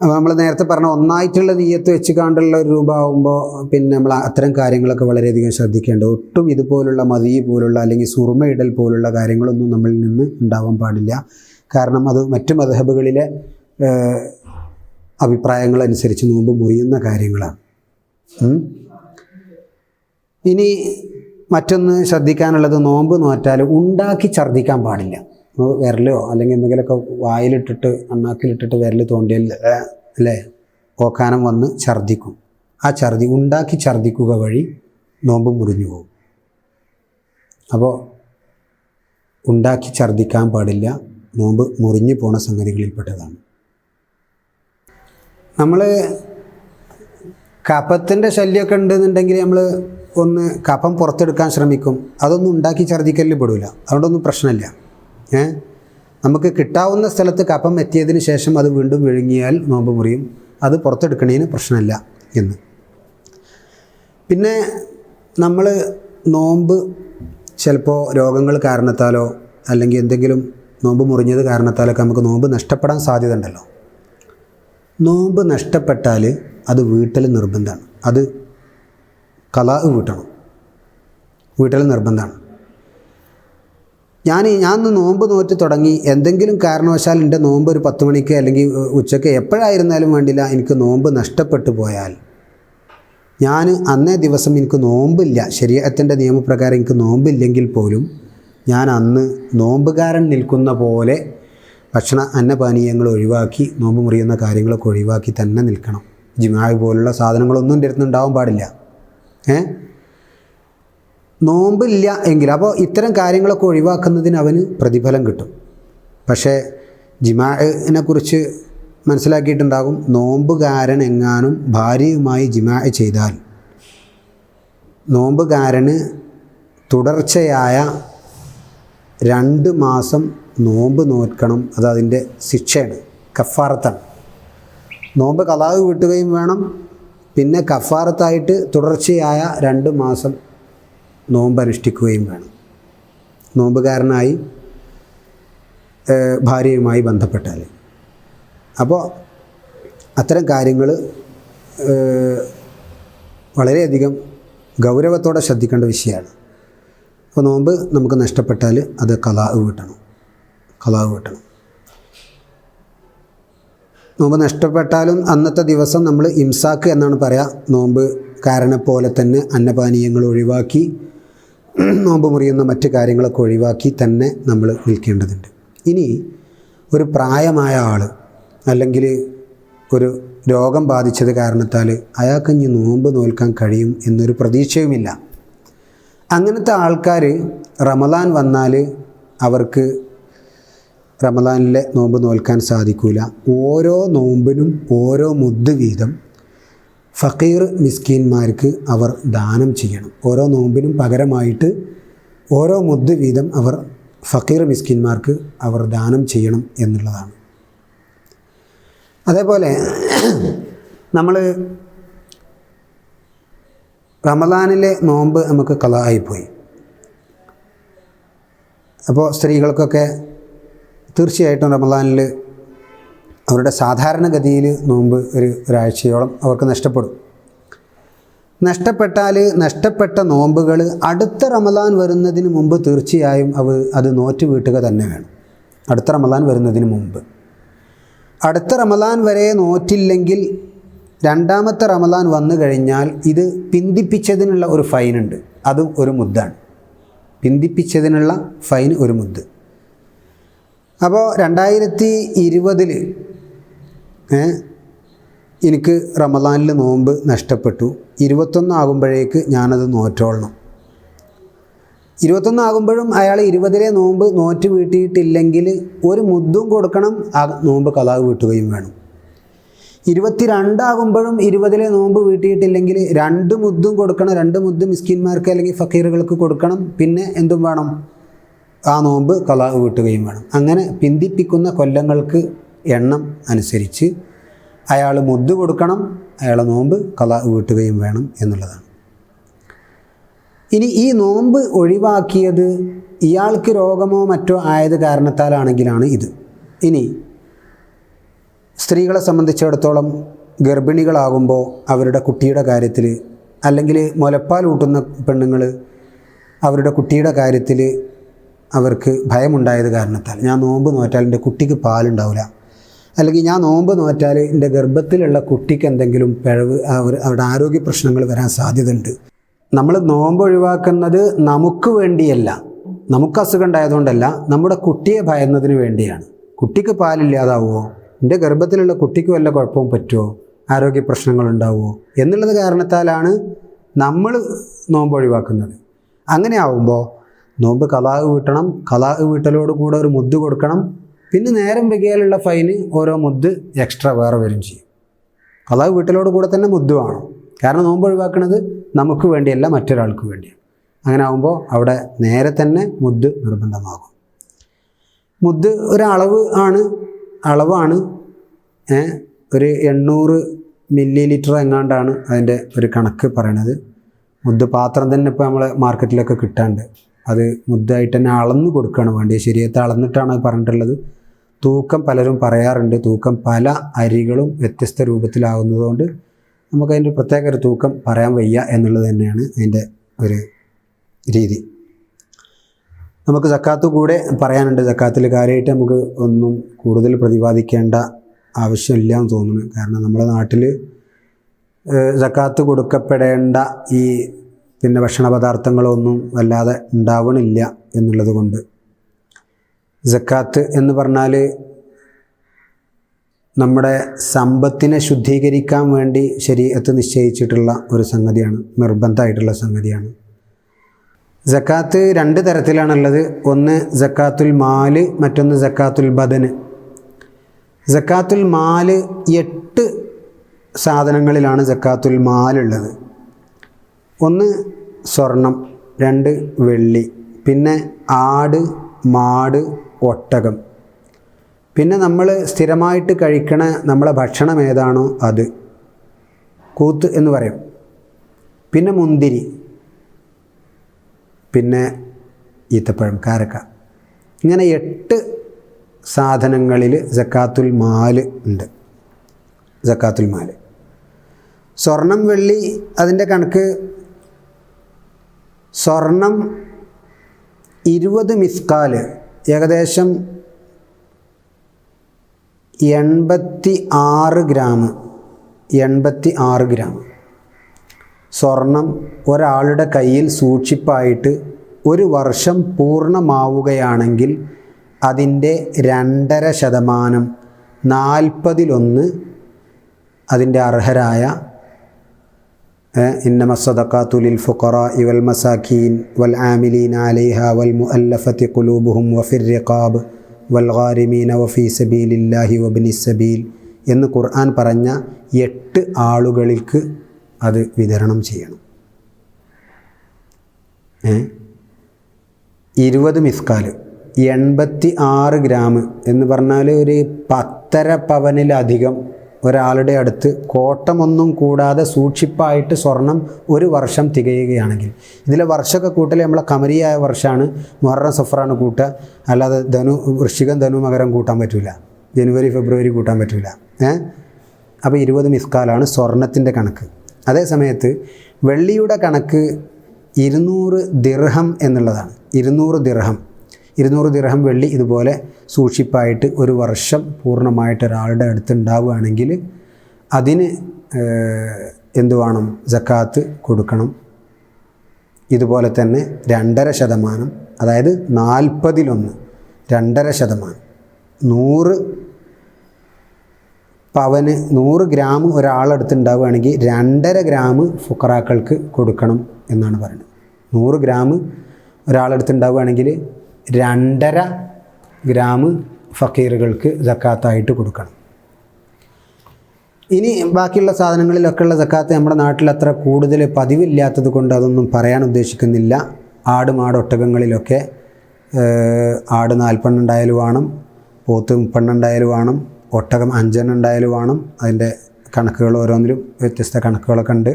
അപ്പോൾ നമ്മൾ നേരത്തെ പറഞ്ഞ ഒന്നായിട്ടുള്ള നീയത്ത് വെച്ച് കാണ്ടുള്ള ഒരു രൂപമാകുമ്പോൾ പിന്നെ നമ്മൾ അത്തരം കാര്യങ്ങളൊക്കെ വളരെയധികം ശ്രദ്ധിക്കേണ്ടത്. ഒട്ടും ഇതുപോലുള്ള മതി പോലുള്ള അല്ലെങ്കിൽ സുറുമയിടൽ പോലുള്ള കാര്യങ്ങളൊന്നും നമ്മളിൽ നിന്ന് ഉണ്ടാവാൻ പാടില്ല. കാരണം അത് മറ്റു മദ്ഹബുകളിലെ അഭിപ്രായങ്ങളനുസരിച്ച് നോമ്പ് മുറിയുന്ന കാര്യങ്ങളാണ്. ഇനി മറ്റൊന്ന് ശ്രദ്ധിക്കാനുള്ളത്, നോമ്പ് നോറ്റാൽ ഉണ്ടാക്കി ഛർദ്ദിക്കാൻ പാടില്ല. വിരലോ അല്ലെങ്കിൽ എന്തെങ്കിലുമൊക്കെ വായിലിട്ടിട്ട് അണ്ണാക്കിലിട്ടിട്ട് വിരൽ തോണ്ടിയാൽ അല്ലേ ഓക്കാനം വന്ന് ഛർദ്ദിക്കും. ആ ഉണ്ടാക്കി ഛർദ്ദിക്കുക വഴി നോമ്പ് മുറിഞ്ഞു പോകും. അപ്പോൾ ഉണ്ടാക്കി ഛർദ്ദിക്കാൻ പാടില്ല, നോമ്പ് മുറിഞ്ഞു പോണ സംഗതികളിൽപ്പെട്ടതാണ്. നമ്മൾ കഫത്തിൻ്റെ ശല്യമൊക്കെ ഉണ്ടെന്നുണ്ടെങ്കിൽ നമ്മൾ ഒന്ന് കഫം പുറത്തെടുക്കാൻ ശ്രമിക്കും. അതൊന്നും ഉണ്ടാക്കി ഛർദ്ദിക്കലിൽ പെടില്ല, അതുകൊണ്ടൊന്നും പ്രശ്നമില്ല. നമുക്ക് കിട്ടാവുന്ന സ്ഥലത്ത് കഫം എത്തിയതിന് ശേഷം അത് വീണ്ടും വിഴുങ്ങിയാൽ നോമ്പ് മുറിയും. അത് പുറത്തെടുക്കണതിന് പ്രശ്നമില്ല എന്ന്. പിന്നെ നമ്മൾ നോമ്പ് ചിലപ്പോൾ രോഗങ്ങൾ കാരണത്താലോ അല്ലെങ്കിൽ എന്തെങ്കിലും നോമ്പ് മുറിഞ്ഞത് കാരണത്താലൊക്കെ നമുക്ക് നോമ്പ് നഷ്ടപ്പെടാൻ സാധ്യത ഉണ്ടല്ലോ. നോമ്പ് നഷ്ടപ്പെട്ടാൽ അത് വീട്ടൽ നിർബന്ധമാണ്. അത് ഖളാ വീട്ടണം, വീട്ടൽ നിർബന്ധമാണ്. ഞാൻ നോമ്പ് നോറ്റ് തുടങ്ങി, എന്തെങ്കിലും കാരണവശാൽ എൻ്റെ നോമ്പ് ഒരു 10 മണിക്ക് അല്ലെങ്കിൽ ഉച്ചയ്ക്ക് എപ്പോഴായിരുന്നാലും വേണ്ടില്ല എനിക്ക് നോമ്പ് നഷ്ടപ്പെട്ടു പോയാൽ, ഞാൻ അന്നേ ദിവസം എനിക്ക് നോമ്പില്ല, ശരീഅത്തിൻ്റെ നിയമപ്രകാരം എനിക്ക് നോമ്പില്ലെങ്കിൽ പോലും ഞാൻ അന്ന് നോമ്പുകാരൻ നിൽക്കുന്ന പോലെ അന്നപാനീയങ്ങൾ ഒഴിവാക്കി, നോമ്പ് മുറിയുന്ന കാര്യങ്ങളൊക്കെ ഒഴിവാക്കി തന്നെ നിൽക്കണം. ജിമാ പോലുള്ള സാധനങ്ങളൊന്നും എൻ്റെ അടുത്ത് ഉണ്ടാവാൻ പാടില്ല. നോമ്പില്ല എങ്കിൽ അപ്പോൾ ഇത്തരം കാര്യങ്ങളൊക്കെ ഒഴിവാക്കുന്നതിന് അവന് പ്രതിഫലം കിട്ടും. പക്ഷേ ജിമാഇനെ കുറിച്ച് മനസ്സിലാക്കിയിട്ടുണ്ടാകും, നോമ്പുകാരൻ എങ്ങാനും ഭാര്യയുമായി ജിമാ ചെയ്താൽ നോമ്പുകാരന് തുടർച്ചയായ 2 മാസം നോമ്പ് നോക്കണം. അത് അതിൻ്റെ ശിക്ഷയാണ്, കഫാറത്താണ്. നോമ്പ് ഖളാ വീട്ടുകയും വേണം, പിന്നെ കഫാറത്തായിട്ട് തുടർച്ചയായ 2 മാസം നോമ്പ് അനുഷ്ഠിക്കുകയും വേണം, നോമ്പുകാരനായി ഭാര്യയുമായി ബന്ധപ്പെട്ടാൽ. അപ്പോൾ അത്തരം കാര്യങ്ങൾ വളരെയധികം ഗൗരവത്തോടെ ശ്രദ്ധിക്കേണ്ട വിഷയമാണ്. അപ്പോൾ നോമ്പ് നമുക്ക് നഷ്ടപ്പെട്ടാൽ അത് ഖലാ വീട്ടണം. നോമ്പ് നഷ്ടപ്പെട്ടാലും അന്നത്തെ ദിവസം നമ്മൾ ഇംസാക്ക് എന്നാണ് പറയുക. നോമ്പ് കാരനെ പോലെ തന്നെ അന്നപാനീയങ്ങൾ ഒഴിവാക്കി നോമ്പ് മുറിയുന്ന മറ്റ് കാര്യങ്ങളൊക്കെ ഒഴിവാക്കി തന്നെ നമ്മൾ നിൽക്കേണ്ടതുണ്ട്. ഇനി ഒരു പ്രായമായ ആൾ അല്ലെങ്കിൽ ഒരു രോഗം ബാധിച്ചത് കാരണത്താൽ അയാൾക്ക് ഇനി നോമ്പ് നോൽക്കാൻ കഴിയും എന്നൊരു പ്രതീക്ഷയുമില്ല. അങ്ങനത്തെ ആൾക്കാർ റമദാൻ വന്നാൽ അവർക്ക് റമദാനിലെ നോമ്പ് നോൽക്കാൻ സാധിക്കില്ല. ഓരോ നോമ്പിനും ഓരോ മുദ്ദ് വീതം ഫക്കീർ മിസ്കീന്മാർക്ക് അവർ ദാനം ചെയ്യണം. ഓരോ നോമ്പിനും പകരമായിട്ട് ഓരോ മുദ്ദ് വീതം അവർ ഫക്കീർ മിസ്കീന്മാർക്ക് അവർ ദാനം ചെയ്യണം എന്നുള്ളതാണ്. അതേപോലെ നമ്മൾ റമദാനിലെ നോമ്പ് നമുക്ക് ഖലാ ആയിപ്പോയി. അപ്പോൾ സ്ത്രീകൾക്കൊക്കെ തീർച്ചയായിട്ടും റമദാനിൽ അവരുടെ സാധാരണഗതിയിൽ നോമ്പ് ഒരാഴ്ചയോളം അവർക്ക് നഷ്ടപ്പെടും. നഷ്ടപ്പെട്ട നോമ്പുകൾ അടുത്ത റമദാൻ വരുന്നതിന് മുമ്പ് തീർച്ചയായും അത് നോറ്റ് വീട്ടുക തന്നെ വേണം. അടുത്ത റമദാൻ വരുന്നതിന് മുമ്പ്. അടുത്ത റമദാൻ വരെ നോറ്റില്ലെങ്കിൽ രണ്ടാമത്തെ റമദാൻ വന്നു കഴിഞ്ഞാൽ ഇത് പിന്തിപ്പിച്ചതിനുള്ള ഒരു ഫൈനുണ്ട്. അതും ഒരു മുദ്ദാണ്. പിന്തിപ്പിച്ചതിനുള്ള ഫൈൻ ഒരു മുദ്ദ്. അപ്പോൾ 2020 എനിക്ക് റമദാനിൽ നോമ്പ് നഷ്ടപ്പെട്ടു. 21 ആകുമ്പോഴേക്ക് ഞാനത് നോറ്റോളണം. 21 ആകുമ്പോഴും അയാൾ 20 നോമ്പ് നോറ്റ് വീട്ടിയിട്ടില്ലെങ്കിൽ ഒരു മുദ്ദും കൊടുക്കണം, ആ നോമ്പ് ഖലാ വീട്ടുകയും വേണം. 22 ആകുമ്പോഴും 20 നോമ്പ് വീട്ടിയിട്ടില്ലെങ്കിൽ 2 മുദ്ദും കൊടുക്കണം. 2 മുദ്ദ് മിസ്കിന്മാർക്ക് അല്ലെങ്കിൽ ഫക്കീറുകൾക്ക് കൊടുക്കണം. പിന്നെ എന്തും വേണം, ആ നോമ്പ് ഖലാ വീട്ടുകയും വേണം. അങ്ങനെ പിന്തിപ്പിക്കുന്ന കൊല്ലങ്ങൾക്ക് എണ്ണം അനുസരിച്ച് അയാൾ മുദ്ദ് കൊടുക്കണം, അയാളെ നോമ്പ് ഖലാ വീട്ടുകയും വേണം എന്നുള്ളതാണ്. ഇനി ഈ നോമ്പ് ഒഴിവാക്കിയത് ഇയാൾക്ക് രോഗമോ മറ്റോ ആയത് കാരണത്താലാണെങ്കിലാണ് ഇത്. ഇനി സ്ത്രീകളെ സംബന്ധിച്ചിടത്തോളം ഗർഭിണികളാകുമ്പോൾ അവരുടെ കുട്ടിയുടെ കാര്യത്തിൽ, അല്ലെങ്കിൽ മുലപ്പാൽ ഊട്ടുന്ന പെണ്ണുങ്ങൾ അവരുടെ കുട്ടിയുടെ കാര്യത്തിൽ അവർക്ക് ഭയമുണ്ടായത് കാരണത്താൽ, ഞാൻ നോമ്പ് നോറ്റാൽ എൻ്റെ കുട്ടിക്ക് പാലുണ്ടാവില്ല, അല്ലെങ്കിൽ ഞാൻ നോമ്പ് നോറ്റാൽ എൻ്റെ ഗർഭത്തിലുള്ള കുട്ടിക്ക് എന്തെങ്കിലും പിഴവ്, അവരുടെ ആരോഗ്യ പ്രശ്നങ്ങൾ വരാൻ സാധ്യതയുണ്ട്. നമ്മൾ നോമ്പ് ഒഴിവാക്കുന്നത് നമുക്ക് വേണ്ടിയല്ല, നമുക്ക് അസുഖം ഉണ്ടായതുകൊണ്ടല്ല, നമ്മുടെ കുട്ടിയെ ഭയന്നതിന് വേണ്ടിയാണ്. കുട്ടിക്ക് പാലില്ലാതാവുമോ, എൻ്റെ ഗർഭത്തിലുള്ള കുട്ടിക്ക് വല്ല കുഴപ്പവും പറ്റുമോ, ആരോഗ്യ പ്രശ്നങ്ങളുണ്ടാവുമോ എന്നുള്ളത് കാരണത്താലാണ് നമ്മൾ നോമ്പ് ഒഴിവാക്കുന്നത്. അങ്ങനെ ആവുമ്പോൾ നോമ്പ് ഖലാ വീട്ടണം. ഖലാ വീട്ടലോട് കൂടെ ഒരു മുദ്ദ് കൊടുക്കണം. പിന്നെ നേരം വൈകിയാലുള്ള ഫൈന് ഓരോ മുദ്ദ് എക്സ്ട്രാ വേറെ വരും ചെയ്യും. ഖലാ വീട്ടലോട് കൂടെ തന്നെ മുദ്ദ് വേണം. കാരണം നോമ്പ് ഒഴിവാക്കുന്നത് നമുക്ക് വേണ്ടിയല്ല, മറ്റൊരാൾക്ക് വേണ്ടിയാണ്. അങ്ങനെ ആകുമ്പോൾ അവിടെ നേരെ തന്നെ മുദ്ദ് നിർബന്ധമാകും. മുദ്ദ് ഒരളവാണ്. ഒരു 800 മില്ലി എങ്ങാണ്ടാണ് അതിൻ്റെ ഒരു കണക്ക് പറയണത്. മുദ്ദ് പാത്രം തന്നെ ഇപ്പോൾ നമ്മളെ മാർക്കറ്റിലൊക്കെ കിട്ടാണ്ട്, അത് മുദ്ദായിട്ട് തന്നെ അളന്ന് കൊടുക്കുകയാണ് വേണ്ടിയത്. ശരീരത്തെ അളന്നിട്ടാണ് അത് പറഞ്ഞിട്ടുള്ളത്. തൂക്കം പലരും പറയാറുണ്ട്. തൂക്കം പല അരികളും വ്യത്യസ്ത രൂപത്തിലാവുന്നതുകൊണ്ട് നമുക്കതിൻ്റെ പ്രത്യേക ഒരു തൂക്കം പറയാൻ വയ്യ എന്നുള്ളത് തന്നെയാണ് അതിൻ്റെ ഒരു രീതി. നമുക്ക് സക്കാത്ത് കൂടെ പറയാനുണ്ട്. സക്കാത്തിൽ കാര്യമായിട്ട് നമുക്ക് ഒന്നും കൂടുതൽ പ്രതിപാദിക്കേണ്ട ആവശ്യമില്ല എന്ന് തോന്നുന്നു. കാരണം നമ്മുടെ നാട്ടിൽ സക്കാത്ത് കൊടുക്കപ്പെടേണ്ട ഈ ഭക്ഷണ പദാർത്ഥങ്ങളൊന്നും വല്ലാതെ ഉണ്ടാവണില്ല എന്നുള്ളത് കൊണ്ട്, സക്കാത്ത് എന്ന് പറഞ്ഞാൽ നമ്മുടെ സമ്പത്തിനെ ശുദ്ധീകരിക്കാൻ വേണ്ടി ശരീഅത്ത് നിശ്ചയിച്ചിട്ടുള്ള ഒരു സംഗതിയാണ്, നിർബന്ധമായിട്ടുള്ള സംഗതിയാണ്. സക്കാത്ത് 2 തരത്തിലാണുള്ളത്. ഒന്ന് സക്കാത്തുൽ മാല്, മറ്റൊന്ന് സക്കാത്തുൽ ബദന്. സക്കാത്തുൽ മാല് 8 സാധനങ്ങളിലാണ് സക്കാത്തുൽ മാലുള്ളത്. ഒന്ന് സ്വർണം, 2 വെള്ളി, പിന്നെ ആട്, മാട്, ഒട്ടകം, പിന്നെ നമ്മൾ സ്ഥിരമായിട്ട് കഴിക്കണ നമ്മളെ ഭക്ഷണം ഏതാണോ അത്, കൂത്ത് എന്ന് പറയും, പിന്നെ മുന്തിരി, പിന്നെ ഈത്തപ്പഴം, കാരക്ക. ഇങ്ങനെ 8 സാധനങ്ങളിൽ സക്കാത്തുൽ മാല് ഉണ്ട്. സക്കാത്തുൽ മാൽ. സ്വർണം വെള്ളി അതിൻ്റെ കണക്ക്, സ്വർണം 20 മിസ്കാൽ ഏകദേശം 86 ഗ്രാം, 86 ഗ്രാം സ്വർണം ഒരാളുടെ കയ്യിൽ സൂക്ഷിപ്പായിട്ട് ഒരു വർഷം പൂർണ്ണമാവുകയാണെങ്കിൽ അതിൻ്റെ 2.5%, 40 അതിൻ്റെ അർഹരായ ഇന്നമ സദഖാത്തു ലിൽ ഫുഖറാഇ വൽ മസാകീൻ വൽ ആമിലീന അലൈഹാ വൽ മുഅല്ലഫതി ഖുലൂബുഹും വഫിർ റിഖാബ് വൽ ഗാരിമീന വഫീ സബീലില്ലാഹി വബ്നിസ് സബീൽ എന്ന് ഖുർആൻ പറഞ്ഞ 8 ആളുകൾക്ക് അത് വിതരണം ചെയ്യണം. 20 മിസ്കാൽ 86 ഗ്രാം എന്ന് പറഞ്ഞാൽ ഒരു 10.5 പവനിലധികം ഒരാളുടെ അടുത്ത് കോട്ടമൊന്നും കൂടാതെ സൂക്ഷിപ്പായിട്ട് സ്വർണം ഒരു വർഷം തികയുകയാണെങ്കിൽ, ഇതിലെ വർഷമൊക്കെ കൂട്ടൽ നമ്മളെ കമരിയായ വർഷമാണ്, മുഹറം സഫറാണ് കൂട്ടുക, അല്ലാതെ വൃശ്ചികം ധനു മകരം കൂട്ടാൻ പറ്റില്ല, ജനുവരി ഫെബ്രുവരി കൂട്ടാൻ പറ്റില്ല. അപ്പോൾ 20 മിസ്കാലാണ് സ്വർണത്തിൻ്റെ കണക്ക്. അതേ സമയത്ത് വെള്ളിയുടെ കണക്ക് 200 ദിർഹം എന്നുള്ളതാണ്. 200 ദിർഹം വെള്ളി ഇതുപോലെ സൂക്ഷിപ്പായിട്ട് ഒരു വർഷം പൂർണ്ണമായിട്ട് ഒരാളുടെ അടുത്ത് ഉണ്ടാവുകയാണെങ്കിൽ അതിന് എന്ത് വേണം? സക്കാത്ത് കൊടുക്കണം. ഇതുപോലെ തന്നെ 2.5%, അതായത് 40 2.5%, 100 പവന് 100 ഗ്രാം ഒരാളടുത്ത് ഉണ്ടാവുകയാണെങ്കിൽ 2.5 ഗ്രാം ഫുഖറാക്കൾക്ക് കൊടുക്കണം എന്നാണ് പറയുന്നത്. 100 ഗ്രാം ഒരാളടുത്ത് ഉണ്ടാവുകയാണെങ്കിൽ 2.5 ഗ്രാം ഫക്കീറുകൾക്ക് സക്കാത്തായിട്ട് കൊടുക്കണം. ഇനി ബാക്കിയുള്ള സാധനങ്ങളിലൊക്കെയുള്ള സക്കാത്ത് നമ്മുടെ നാട്ടിൽ അത്ര കൂടുതൽ പതിവില്ലാത്തത് കൊണ്ട് അതൊന്നും പറയാൻ ഉദ്ദേശിക്കുന്നില്ല. ആട് മാട് ഒട്ടകങ്ങളിലൊക്കെ ആട് 40 ഉണ്ടായാലും വേണം, പോത്ത് 30 ഉണ്ടായാലും വേണം, ഒട്ടകം 5 ഉണ്ടായാലും വേണം. അതിൻ്റെ കണക്കുകൾ ഓരോന്നിലും വ്യത്യസ്ത കണക്കുകളൊക്കെ ഉണ്ട്.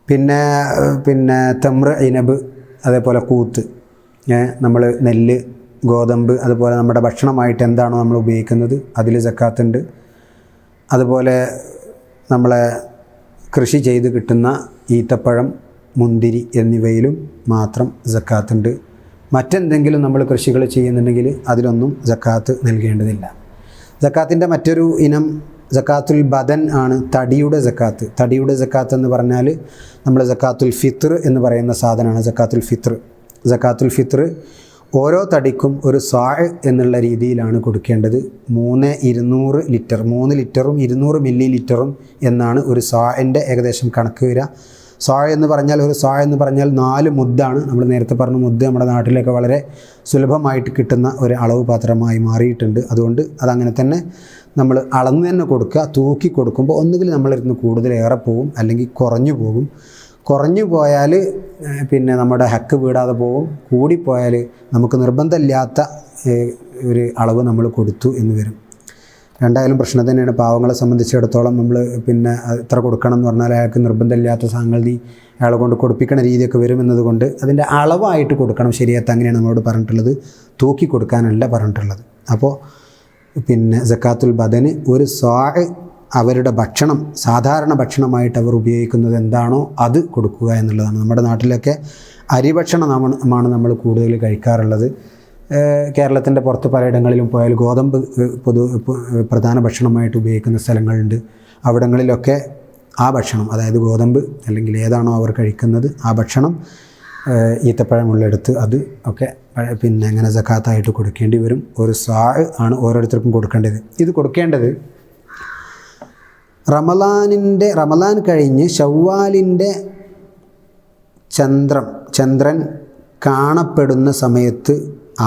പിന്നെ തമ്ര, ഇനബ്, അതേപോലെ കൂത്ത്, നമ്മൾ നെല്ല്, ഗോതമ്പ്, അതുപോലെ നമ്മുടെ ഭക്ഷണമായിട്ട് എന്താണോ നമ്മൾ ഉപയോഗിക്കുന്നത് അതിൽ സക്കാത്തുണ്ട്. അതുപോലെ നമ്മളെ കൃഷി ചെയ്ത് കിട്ടുന്ന ഈത്തപ്പഴം, മുന്തിരി എന്നിവയിലും മാത്രം സക്കാത്തുണ്ട്. മറ്റെന്തെങ്കിലും നമ്മൾ കൃഷികൾ ചെയ്യുന്നുണ്ടെങ്കിൽ അതിലൊന്നും സക്കാത്ത് നൽകേണ്ടതില്ല. സക്കാത്തിൻ്റെ മറ്റൊരു ഇനം സക്കാത്തുൽ ബദൻ ആണ്, തടിയുടെ സക്കാത്ത്. തടിയുടെ സക്കാത്ത് എന്ന് പറഞ്ഞാൽ നമ്മൾ സക്കാത്തുൽ ഫിത്ർ എന്ന് പറയുന്ന സാധനമാണ് സക്കാത്തുൽ ഫിത്ർ ഓരോ തടിക്കും ഒരു സാഅ് എന്നുള്ള രീതിയിലാണ് കൊടുക്കേണ്ടത്. 200 ലിറ്റർ, 3 ലിറ്ററും 200 മില്ലി ലിറ്ററും എന്നാണ് ഒരു സാഇൻ്റെ ഏകദേശം കണക്ക് വരിക. സാഅ് എന്ന് പറഞ്ഞാൽ 4 മുദ്ദാണ്. നമ്മൾ നേരത്തെ പറഞ്ഞ മുദ്ദ് നമ്മുടെ നാട്ടിലൊക്കെ വളരെ സുലഭമായിട്ട് കിട്ടുന്ന ഒരു അളവ് പാത്രമായി മാറിയിട്ടുണ്ട്. അതുകൊണ്ട് അതങ്ങനെ തന്നെ നമ്മൾ അളന്ന് തന്നെ കൊടുക്കുക. തൂക്കി കൊടുക്കുമ്പോൾ ഒന്നുകിൽ നമ്മളിരുന്ന് കൂടുതലേറെ പോകും, അല്ലെങ്കിൽ കുറഞ്ഞു പോയാൽ പിന്നെ നമ്മുടെ ഹക്ക് വീടാതെ പോകും. കൂടിപ്പോയാൽ നമുക്ക് നിർബന്ധമില്ലാത്ത ഒരു അളവ് നമ്മൾ കൊടുത്തു എന്ന് വരും. രണ്ടായാലും പ്രശ്നം തന്നെയാണ്. പാവങ്ങളെ സംബന്ധിച്ചിടത്തോളം നമ്മൾ പിന്നെ എത്ര കൊടുക്കണം എന്ന് പറഞ്ഞാൽ അയാൾക്ക് നിർബന്ധമില്ലാത്ത സംഗതി അയാളെ കൊണ്ട് കൊടുപ്പിക്കണ രീതിയൊക്കെ വരുമെന്നതുകൊണ്ട് അതിൻ്റെ അളവായിട്ട് കൊടുക്കണം. ശരിയത്ത് അങ്ങനെയാണ് നമ്മളോട് പറഞ്ഞിട്ടുള്ളത്, തൂക്കി കൊടുക്കാനല്ല പറഞ്ഞിട്ടുള്ളത്. അപ്പോൾ പിന്നെ സക്കാത്തുൽ ബദന് ഒരു സാഅ് അവരുടെ ഭക്ഷണം, സാധാരണ ഭക്ഷണമായിട്ട് അവർ ഉപയോഗിക്കുന്നത് എന്താണോ അത് കൊടുക്കുക എന്നുള്ളതാണ്. നമ്മുടെ നാട്ടിലൊക്കെ അരിഭക്ഷണമാണ് നമ്മൾ കൂടുതൽ കഴിക്കാറുള്ളത്. കേരളത്തിൻ്റെ പുറത്ത് പലയിടങ്ങളിലും പോയാൽ ഗോതമ്പ് പ്രധാന ഭക്ഷണമായിട്ട് ഉപയോഗിക്കുന്ന സ്ഥലങ്ങളുണ്ട്. അവിടങ്ങളിലൊക്കെ ആ ഭക്ഷണം, അതായത് ഗോതമ്പ് അല്ലെങ്കിൽ ഏതാണോ അവർ കഴിക്കുന്നത് ആ ഭക്ഷണം, ഈത്തപ്പഴമുള്ളെടുത്ത് അത് ഒക്കെ പിന്നെ അങ്ങനെ സക്കാത്തായിട്ട് കൊടുക്കേണ്ടി വരും. ഒരു സാഅ് ആണ് ഓരോരുത്തർക്കും കൊടുക്കേണ്ടത്. ഇത് കൊടുക്കേണ്ടത് റമളാൻ കഴിഞ്ഞ് ശവ്വാലിൻ്റെ ചന്ദ്രൻ കാണപ്പെടുന്ന സമയത്ത്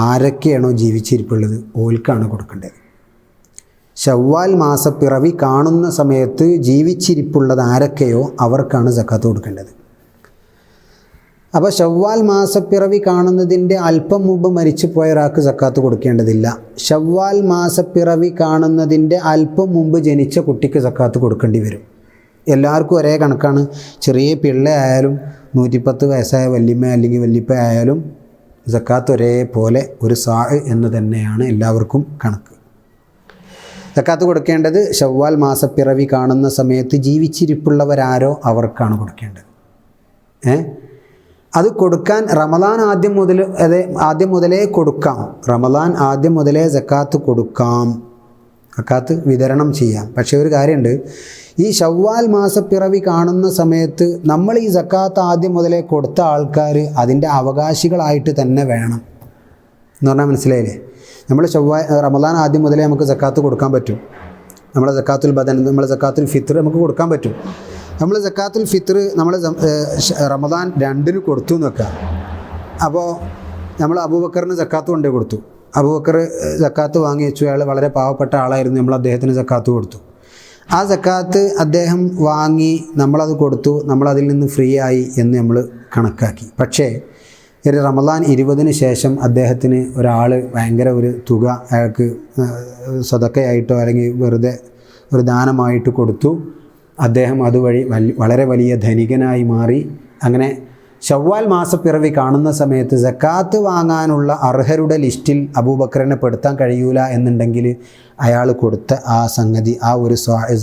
ആരൊക്കെയാണോ ജീവിച്ചിരിപ്പുള്ളത് ഓൽക്കാണ് കൊടുക്കേണ്ടത്. ശവ്വാൽ മാസപ്പിറവി കാണുന്ന സമയത്ത് ജീവിച്ചിരിപ്പുള്ളത് ആരൊക്കെയോ അവർക്കാണ് സക്കാത്ത് കൊടുക്കേണ്ടത്. അപ്പോൾ ശവ്വാൽ മാസപ്പിറവി കാണുന്നതിൻ്റെ അല്പം മുമ്പ് മരിച്ചു പോയ ഒരാൾക്ക് സക്കാത്ത് കൊടുക്കേണ്ടതില്ല. ശവ്വാൽ മാസപ്പിറവി കാണുന്നതിൻ്റെ അല്പം മുമ്പ് ജനിച്ച കുട്ടിക്ക് സക്കാത്ത് കൊടുക്കേണ്ടി വരും. എല്ലാവർക്കും ഒരേ കണക്കാണ്. ചെറിയ പിള്ളയായാലും 110 വയസ്സായ വല്യമ്മ അല്ലെങ്കിൽ വല്യപ്പ ആയാലും സക്കാത്ത് ഒരേപോലെ ഒരു സാഅ് എന്ന് തന്നെയാണ് എല്ലാവർക്കും കണക്ക്. സക്കാത്ത് കൊടുക്കേണ്ടത് ശവ്വാൽ മാസപ്പിറവി കാണുന്ന സമയത്ത് ജീവിച്ചിരിപ്പുള്ളവരാരോ അവർക്കാണ് കൊടുക്കേണ്ടത്. അത് കൊടുക്കാൻ റമദാൻ ആദ്യം മുതലേ കൊടുക്കാം. റമദാൻ ആദ്യം മുതലേ സക്കാത്ത് കൊടുക്കാം, സക്കാത്ത് വിതരണം ചെയ്യാം. പക്ഷേ ഒരു കാര്യമുണ്ട്, ഈ ശവ്വാൽ മാസപ്പിറവി കാണുന്ന സമയത്ത് നമ്മൾ ഈ സക്കാത്ത് ആദ്യം മുതലേ കൊടുത്ത ആൾക്കാർ അതിൻ്റെ അവകാശികളായിട്ട് തന്നെ വേണം എന്ന് പറഞ്ഞാൽ മനസ്സിലായില്ലേ? നമ്മൾ റമദാൻ ആദ്യം മുതലേ നമുക്ക് സക്കാത്ത് കൊടുക്കാൻ പറ്റും. നമ്മളെ സക്കാത്തുൽ ബദൻ, നമ്മളെ സക്കാത്തുൽ ഫിത്ർ നമുക്ക് കൊടുക്കാൻ പറ്റും. നമ്മൾ സക്കാത്തുൽ ഫിത്ർ നമ്മൾ റമദാൻ 2-ന് കൊടുത്തു എന്ന് വെക്കുക. അപ്പോൾ നമ്മൾ അബൂബക്കറിന് സക്കാത്ത് കൊണ്ടേ കൊടുത്തു. അബൂബക്കർ സക്കാത്ത് വാങ്ങി വെച്ചു. അയാൾ വളരെ പാവപ്പെട്ട ആളായിരുന്നു. നമ്മൾ അദ്ദേഹത്തിന് സക്കാത്ത് കൊടുത്തു. ആ സക്കാത്ത് അദ്ദേഹം വാങ്ങി, നമ്മളത് കൊടുത്തു, നമ്മളതിൽ നിന്ന് ഫ്രീ ആയി എന്ന് നമ്മൾ കണക്കാക്കി. പക്ഷേ ഒരു റമദാൻ 20-ന് ശേഷം അദ്ദേഹത്തിന് ഒരാൾ ഭയങ്കര ഒരു തുക അയാൾക്ക് സദക്കയായിട്ടോ അല്ലെങ്കിൽ വെറുതെ ഒരു ദാനമായിട്ട് കൊടുത്തു. അദ്ദേഹം അതുവഴി വളരെ വലിയ ധനികനായി മാറി. അങ്ങനെ ശവ്വാൽ മാസപ്പിറവി കാണുന്ന സമയത്ത് സക്കാത്ത് വാങ്ങാനുള്ള അർഹരുടെ ലിസ്റ്റിൽ അബൂബക്കറിനെ പെടുത്താൻ കഴിയൂല എന്നുണ്ടെങ്കിൽ അയാൾ കൊടുത്ത ആ സംഗതി ആ ഒരു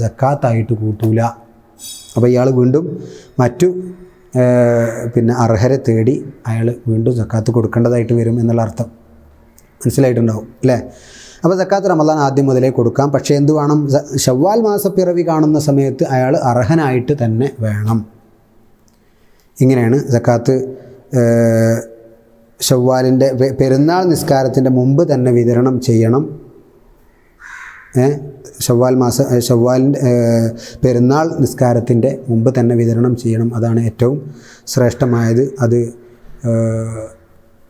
സക്കാത്തായിട്ട് കൂട്ടൂല. അപ്പോൾ ഇയാൾ വീണ്ടും മറ്റു അർഹരെ തേടി അയാൾ വീണ്ടും സക്കാത്ത് കൊടുക്കേണ്ടതായിട്ട് വരും എന്നുള്ള അർത്ഥം മനസ്സിലായിട്ടുണ്ടാവും അല്ലേ? അപ്പോൾ സക്കാത്ത് റമദാൻ ആദ്യം മുതലേ കൊടുക്കാം. പക്ഷേ എന്ത് വേണം? ശവ്വാൽ മാസപ്പിറവി കാണുന്ന സമയത്ത് അയാൾ അർഹനായിട്ട് തന്നെ വേണം. ഇങ്ങനെയാണ് സക്കാത്ത് ശവ്വാലിൻ്റെ പെരുന്നാൾ മുമ്പ് തന്നെ വിതരണം ചെയ്യണം. ശവ്വാലിൻ്റെ പെരുന്നാൾ നിസ്കാരത്തിൻ്റെ മുമ്പ് തന്നെ വിതരണം ചെയ്യണം. അതാണ് ഏറ്റവും ശ്രേഷ്ഠമായത്. അത്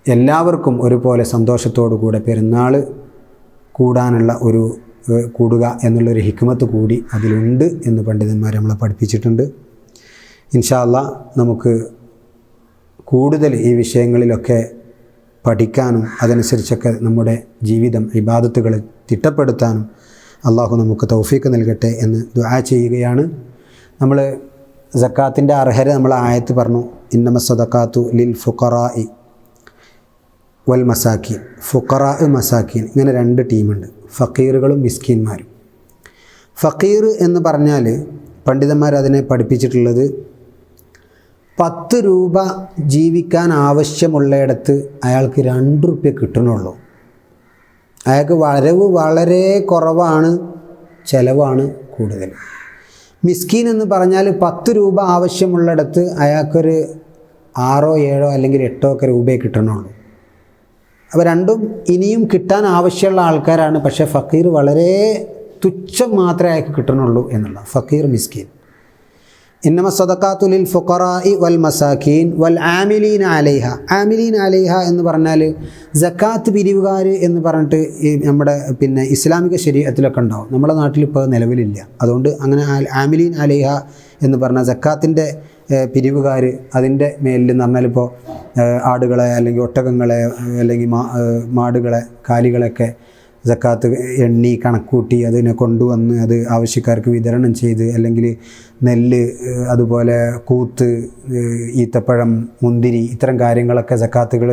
എല്ലാവർക്കും ഒരുപോലെ സന്തോഷത്തോടു കൂടെ പെരുന്നാൾ കൂടാനുള്ള കൂടുക എന്നുള്ളൊരു ഹിക്മത്ത് കൂടി അതിലുണ്ട് എന്ന് പണ്ഡിതന്മാർ നമ്മളെ പഠിപ്പിച്ചിട്ടുണ്ട്. ഇൻഷാ അല്ലാഹ് നമുക്ക് കൂടുതൽ ഈ വിഷയങ്ങളിലൊക്കെ പഠിക്കാനും അതനുസരിച്ചൊക്കെ നമ്മുടെ ജീവിതം ഇബാദത്തുകൾ തിട്ടപ്പെടുത്താനും അള്ളാഹു നമുക്ക് തൗഫീക്ക് നൽകട്ടെ എന്ന് ദുആ ചെയ്യുകയാണ്. നമ്മൾ സക്കാത്തിൻ്റെ അർഹരെ നമ്മൾ ആയത്ത് പറഞ്ഞു, ഇന്നമ സദഖാത്തു ലിൽ ഫുഖറാഇ വൽ മസാക്കീൻ. ഫുഖറാ മസാക്കീൻ ഇങ്ങനെ 2 ടീമുണ്ട്, ഫക്കീറുകളും മിസ്കീന്മാരും. ഫക്കീർ എന്ന് പറഞ്ഞാൽ പണ്ഡിതന്മാർ അതിനെ പഠിപ്പിച്ചിട്ടുള്ളത് 10 രൂപ ജീവിക്കാൻ ആവശ്യമുള്ളയിടത്ത് അയാൾക്ക് 2 റുപ്യ കിട്ടണുള്ളൂ. അയാൾക്ക് വരവ് വളരെ കുറവാണ്, ചിലവാണ് കൂടുതൽ. മിസ്കീൻ എന്ന് പറഞ്ഞാൽ 10 രൂപ ആവശ്യമുള്ളിടത്ത് അയാൾക്കൊരു 6 7 അല്ലെങ്കിൽ 8 ഒക്കെ രൂപയെ കിട്ടണുള്ളൂ. അപ്പോൾ രണ്ടും ഇനിയും കിട്ടാൻ ആവശ്യമുള്ള ആൾക്കാരാണ്. പക്ഷേ ഫക്കീർ വളരെ തുച്ഛം മാത്രമേ അയാൾക്ക് കിട്ടണുള്ളൂ എന്നുള്ള ഫക്കീർ മിസ്കീൻ. ഇന്നമ സദഖാത്തു ലിൽ ഫുഖറാഇ വൽ മസാക്കീൻ വൽ ആമിലീന അലൈഹ. ആമിലീന അലൈഹ എന്ന് പറഞ്ഞാൽ സക്കാത്ത് പിരിവുകാർ എന്ന് പറഞ്ഞിട്ട് നമ്മുടെ ഇസ്ലാമിക ശരീഅത്തിലൊക്കെ ഉണ്ടാവും. നമ്മുടെ നാട്ടിലിപ്പോൾ നിലവിലില്ല. അതുകൊണ്ട് അങ്ങനെ ആമിലീൻ അലൈഹ എന്ന് പറഞ്ഞാൽ സക്കാത്തിൻ്റെ പിരിവുകാർ, അതിൻ്റെ മേലിൽ എന്ന് പറഞ്ഞാൽ ഇപ്പോൾ ആടുകളെ അല്ലെങ്കിൽ ഒട്ടകങ്ങളെ അല്ലെങ്കിൽ മാടുകളെ കാലികളൊക്കെ സക്കാത്ത് എണ്ണി കണക്കൂട്ടി അതിനെ കൊണ്ടുവന്ന് അത് ആവശ്യക്കാർക്ക് വിതരണം ചെയ്ത്, അല്ലെങ്കിൽ നെല്ല്, അതുപോലെ കൂത്ത്, ഈത്തപ്പഴം, മുന്തിരി, ഇത്തരം കാര്യങ്ങളൊക്കെ സക്കാത്തുകൾ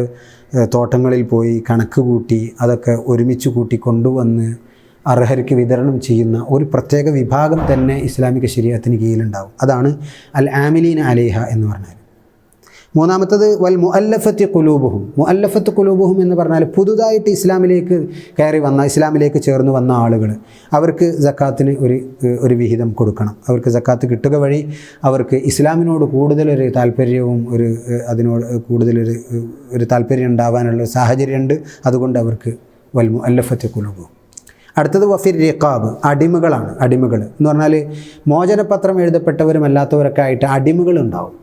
തോട്ടങ്ങളിൽ പോയി കണക്ക് കൂട്ടി അതൊക്കെ ഒരുമിച്ച് കൂട്ടി കൊണ്ടുവന്ന് അർഹർക്ക് വിതരണം ചെയ്യുന്ന ഒരു പ്രത്യേക വിഭാഗം തന്നെ ഇസ്ലാമിക ശരീഅത്തിന് കീഴിലുണ്ടാവും. അതാണ് അൽ ആമിലീന അലൈഹ എന്ന് പറഞ്ഞാൽ. മൂന്നാമത്തത് വൽ മുഅല്ലഫത്തി ഖുലൂബുഹും. മുഅല്ലഫത്ത് ഖുലൂബുഹും എന്ന് പറഞ്ഞാൽ പുതുതായിട്ട് ഇസ്ലാമിലേക്ക് ഇസ്ലാമിലേക്ക് ചേർന്ന് വന്ന ആളുകൾ, അവർക്ക് സക്കാത്തിന് ഒരു വിഹിതം കൊടുക്കണം. അവർക്ക് സക്കാത്ത് കിട്ടുക വഴി അവർക്ക് ഇസ്ലാമിനോട് കൂടുതലൊരു താല്പര്യവും അതിനോട് കൂടുതലൊരു താല്പര്യം ഉണ്ടാവാനുള്ള സാഹചര്യമുണ്ട്. അതുകൊണ്ട് അവർക്ക് വൽ മുഅല്ലഫത്തി ഖുലൂബുഹും. അടുത്തത് വഫിർ റിഖാബ്, അടിമകളാണ്. അടിമകൾ എന്ന് പറഞ്ഞാൽ മോചനപത്രം എഴുതപ്പെട്ടവരും അല്ലാത്തവരൊക്കെ ആയിട്ട് അടിമകളുണ്ടാവും.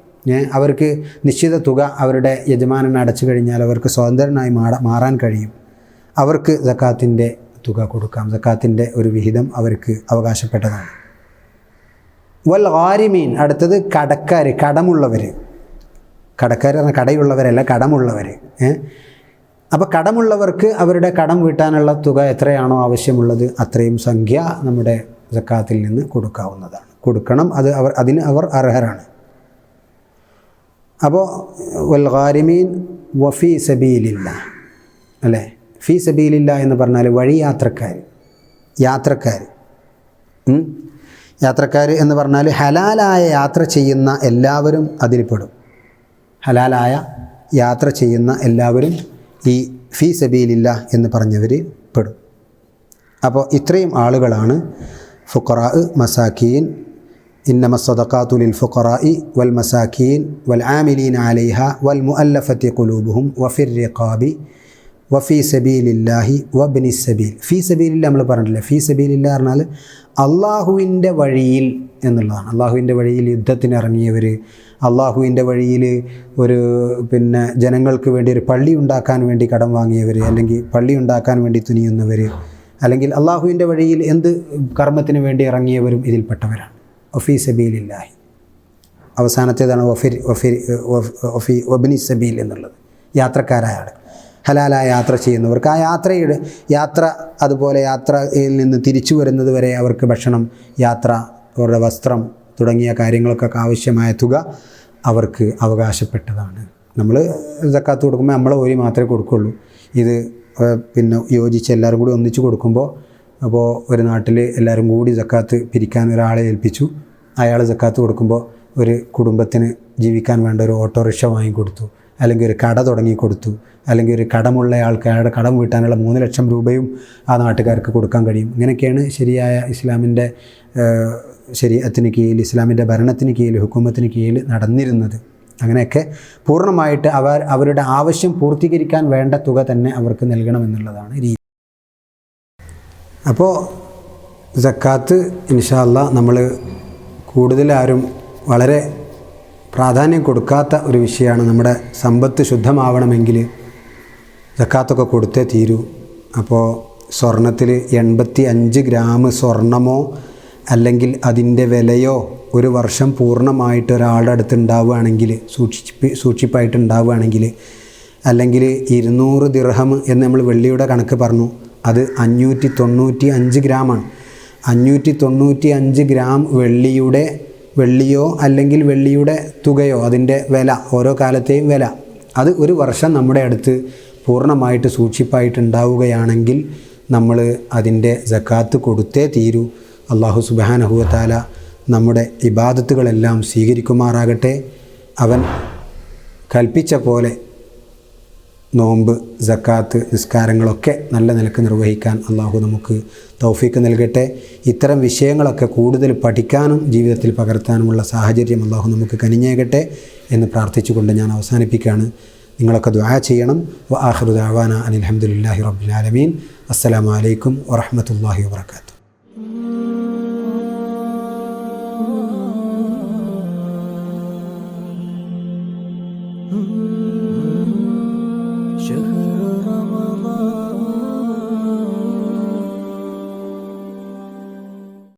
അവർക്ക് നിശ്ചിത തുക അവരുടെ യജമാനൻ അടച്ചു കഴിഞ്ഞാൽ അവർക്ക് സ്വതന്ത്രനായി മാറാൻ കഴിയും. അവർക്ക് സക്കാത്തിൻ്റെ തുക കൊടുക്കാം. സക്കാത്തിൻ്റെ ഒരു വിഹിതം അവർക്ക് അവകാശപ്പെട്ടതാണ്. വൽ ഗാരിമീൻ, അടുത്തത് കടക്കാർ, കടമുള്ളവർ. കടക്കാർ പറഞ്ഞാൽ കടയുള്ളവരല്ല, കടമുള്ളവർ. അപ്പോൾ കടമുള്ളവർക്ക് അവരുടെ കടം വീട്ടാനുള്ള തുക എത്രയാണോ ആവശ്യമുള്ളത് അത്രയും സംഖ്യ നമ്മുടെ സക്കാത്തിൽ നിന്ന് കൊടുക്കാവുന്നതാണ്. കൊടുക്കണം, അതിന് അവർ അർഹരാണ്. അപ്പോൾ വൽ ഗാരിമീൻ വഫീ സബീലില്ല അല്ലേ? ഫീ സബീലില്ല എന്ന് പറഞ്ഞാൽ വഴി യാത്രക്കാർ. യാത്രക്കാർ എന്ന് പറഞ്ഞാൽ ഹലാലായ യാത്ര ചെയ്യുന്ന എല്ലാവരും അതിൽപ്പെടും. ഹലാലായ യാത്ര ചെയ്യുന്ന എല്ലാവരും ഈ ഫീ സബീലില്ലാ എന്ന് പറഞ്ഞവർ പെടും. അപ്പോൾ ഇത്രയും ആളുകളാണ് ഫുഖറാ, മസാക്കീൻ. ഇന്നമ സ്വദഖാത്തു ലിൽ ഫുഖറാഇ വൽ മസാക്കീൻ വൽ ആമിലീന അലൈഹ വൽ മുഅല്ലഫത്തി ഖുലൂബുഹും വഫിർ റിഖാബി വഫീ സബീലില്ലാഹി വബ്നി സബീൽ. ഫീ സബീലില്ല നമ്മൾ പറഞ്ഞിട്ടില്ല. ഫീ സബീലില്ല പറഞ്ഞാൽ അള്ളാഹുവിൻ്റെ വഴിയിൽ എന്നുള്ളതാണ്. അള്ളാഹുവിൻ്റെ വഴിയിൽ യുദ്ധത്തിന് ഇറങ്ങിയവർ, അള്ളാഹുവിൻ്റെ വഴിയിൽ ജനങ്ങൾക്ക് വേണ്ടി ഒരു പള്ളി ഉണ്ടാക്കാൻ വേണ്ടി കടം വാങ്ങിയവർ, അല്ലെങ്കിൽ പള്ളി ഉണ്ടാക്കാൻ വേണ്ടി തുനിയുന്നവർ, അല്ലെങ്കിൽ അള്ളാഹുവിൻ്റെ വഴിയിൽ എന്ത് കർമ്മത്തിന് വേണ്ടി ഇറങ്ങിയവരും ഇതിൽപ്പെട്ടവരാണ്. വഫീ സബീലില്ലാഹി അവസാനത്തേതാണ് വബ്നി സബീൽ എന്നുള്ളത്. യാത്രക്കാരായ ആൾ, ഹലാലായ യാത്ര ചെയ്യുന്നവർക്ക് ആ യാത്ര അതുപോലെ യാത്രയിൽ നിന്ന് തിരിച്ചു വരുന്നത് വരെ അവർക്ക് ഭക്ഷണം, യാത്ര, അവരുടെ വസ്ത്രം തുടങ്ങിയ കാര്യങ്ങൾക്കൊക്കെ ആവശ്യമായ തുക അവർക്ക് അവകാശപ്പെട്ടതാണ്. നമ്മൾ സക്കാത്ത് കൊടുക്കുമ്പോൾ നമ്മളെ ഓരി മാത്രമേ കൊടുക്കുള്ളൂ. ഇത് യോജിച്ച് എല്ലാവരും കൂടി ഒന്നിച്ച് കൊടുക്കുമ്പോൾ, അപ്പോൾ ഒരു നാട്ടിൽ എല്ലാവരും കൂടി സക്കാത്ത് പിരിക്കാൻ ഒരാളെ ഏൽപ്പിച്ചു. അയാൾ സക്കാത്ത് കൊടുക്കുമ്പോൾ ഒരു കുടുംബത്തിന് ജീവിക്കാൻ വേണ്ട ഒരു ഓട്ടോറിക്ഷ വാങ്ങിക്കൊടുത്തു, അല്ലെങ്കിൽ ഒരു കട തുടങ്ങി കൊടുത്തു, അല്ലെങ്കിൽ ഒരു കടമുള്ള ആൾക്ക് അയാളുടെ കടം വീട്ടാനുള്ള 3 ലക്ഷം രൂപയും ആ നാട്ടുകാർക്ക് കൊടുക്കാൻ കഴിയും. ഇങ്ങനെയൊക്കെയാണ് ശരിയായ ഇസ്ലാമിൻ്റെ ശരീഅത്തിന് കീഴിൽ, ഇസ്ലാമിൻ്റെ ഭരണത്തിന് കീഴിൽ, ഹുക്കുമത്തിന് കീഴിൽ നടന്നിരുന്നത്. അങ്ങനെയൊക്കെ പൂർണ്ണമായിട്ട് അവരുടെ ആവശ്യം പൂർത്തീകരിക്കാൻ വേണ്ട തുക തന്നെ അവർക്ക് നൽകണമെന്നുള്ളതാണ് രീതി. അപ്പോൾ സക്കാത്ത് ഇൻഷാ അല്ലാഹ് നമ്മൾ കൂടുതലാരും വളരെ പ്രാധാന്യം കൊടുക്കാത്ത ഒരു വിഷയമാണ്. നമ്മുടെ സമ്പത്ത് ശുദ്ധമാവണമെങ്കിൽ സക്കാത്തൊക്കെ കൊടുത്തേ തീരൂ. അപ്പോൾ സ്വർണത്തിൽ 85 ഗ്രാം സ്വർണമോ അല്ലെങ്കിൽ അതിൻ്റെ വിലയോ ഒരു വർഷം പൂർണ്ണമായിട്ട് ഒരാളുടെ അടുത്ത് ഉണ്ടാവുകയാണെങ്കിൽ, സൂക്ഷിപ്പായിട്ട് ഉണ്ടാവുകയാണെങ്കിൽ, അല്ലെങ്കിൽ 200 ദിർഹം എന്ന് നമ്മൾ വെള്ളിയുടെ കണക്ക് പറഞ്ഞു, അത് 595 ഗ്രാമാണ്. 595 ഗ്രാം വെള്ളിയോ അല്ലെങ്കിൽ വെള്ളിയുടെ തുകയോ, അതിൻ്റെ വില, ഓരോ കാലത്തെയും വില, അത് ഒരു വർഷം നമ്മുടെ അടുത്ത് പൂർണ്ണമായിട്ട് സൂക്ഷിപ്പായിട്ട് ഉണ്ടാവുകയാണെങ്കിൽ നമ്മൾ അതിൻ്റെ സക്കാത്ത് കൊടുത്തേ തീരൂ. അല്ലാഹു സുബ്ഹാനഹു വ തആല നമ്മുടെ ഇബാദത്തുകളെല്ലാം സ്വീകരിക്കുമാറാകട്ടെ. അവൻ കൽപ്പിച്ച പോലെ നോമ്പ്, സക്കാത്ത്, നിസ്കാരങ്ങളൊക്കെ നല്ല നിലക്ക് നിർവഹിക്കാൻ അല്ലാഹു നമുക്ക് തൗഫീക്ക് നൽകട്ടെ. ഇത്തരം വിഷയങ്ങളൊക്കെ കൂടുതൽ പഠിക്കാനും ജീവിതത്തിൽ പകർത്താനുമുള്ള സാഹചര്യം അല്ലാഹു നമുക്ക് കനിഞ്ഞേകട്ടെ എന്ന് പ്രാർത്ഥിച്ചുകൊണ്ട് ഞാൻ അവസാനിപ്പിക്കുകയാണ്. നിങ്ങളൊക്കെ ദുആ ചെയ്യണം. വ ആഖിറു ദഅവാന അനിൽ ഹംദുലില്ലാഹി റബ്ബിൽ ആലമീൻ. അസ്സലാമു അലൈക്കും വറഹ്മത്തുള്ളാഹി വബറകാതുഹു.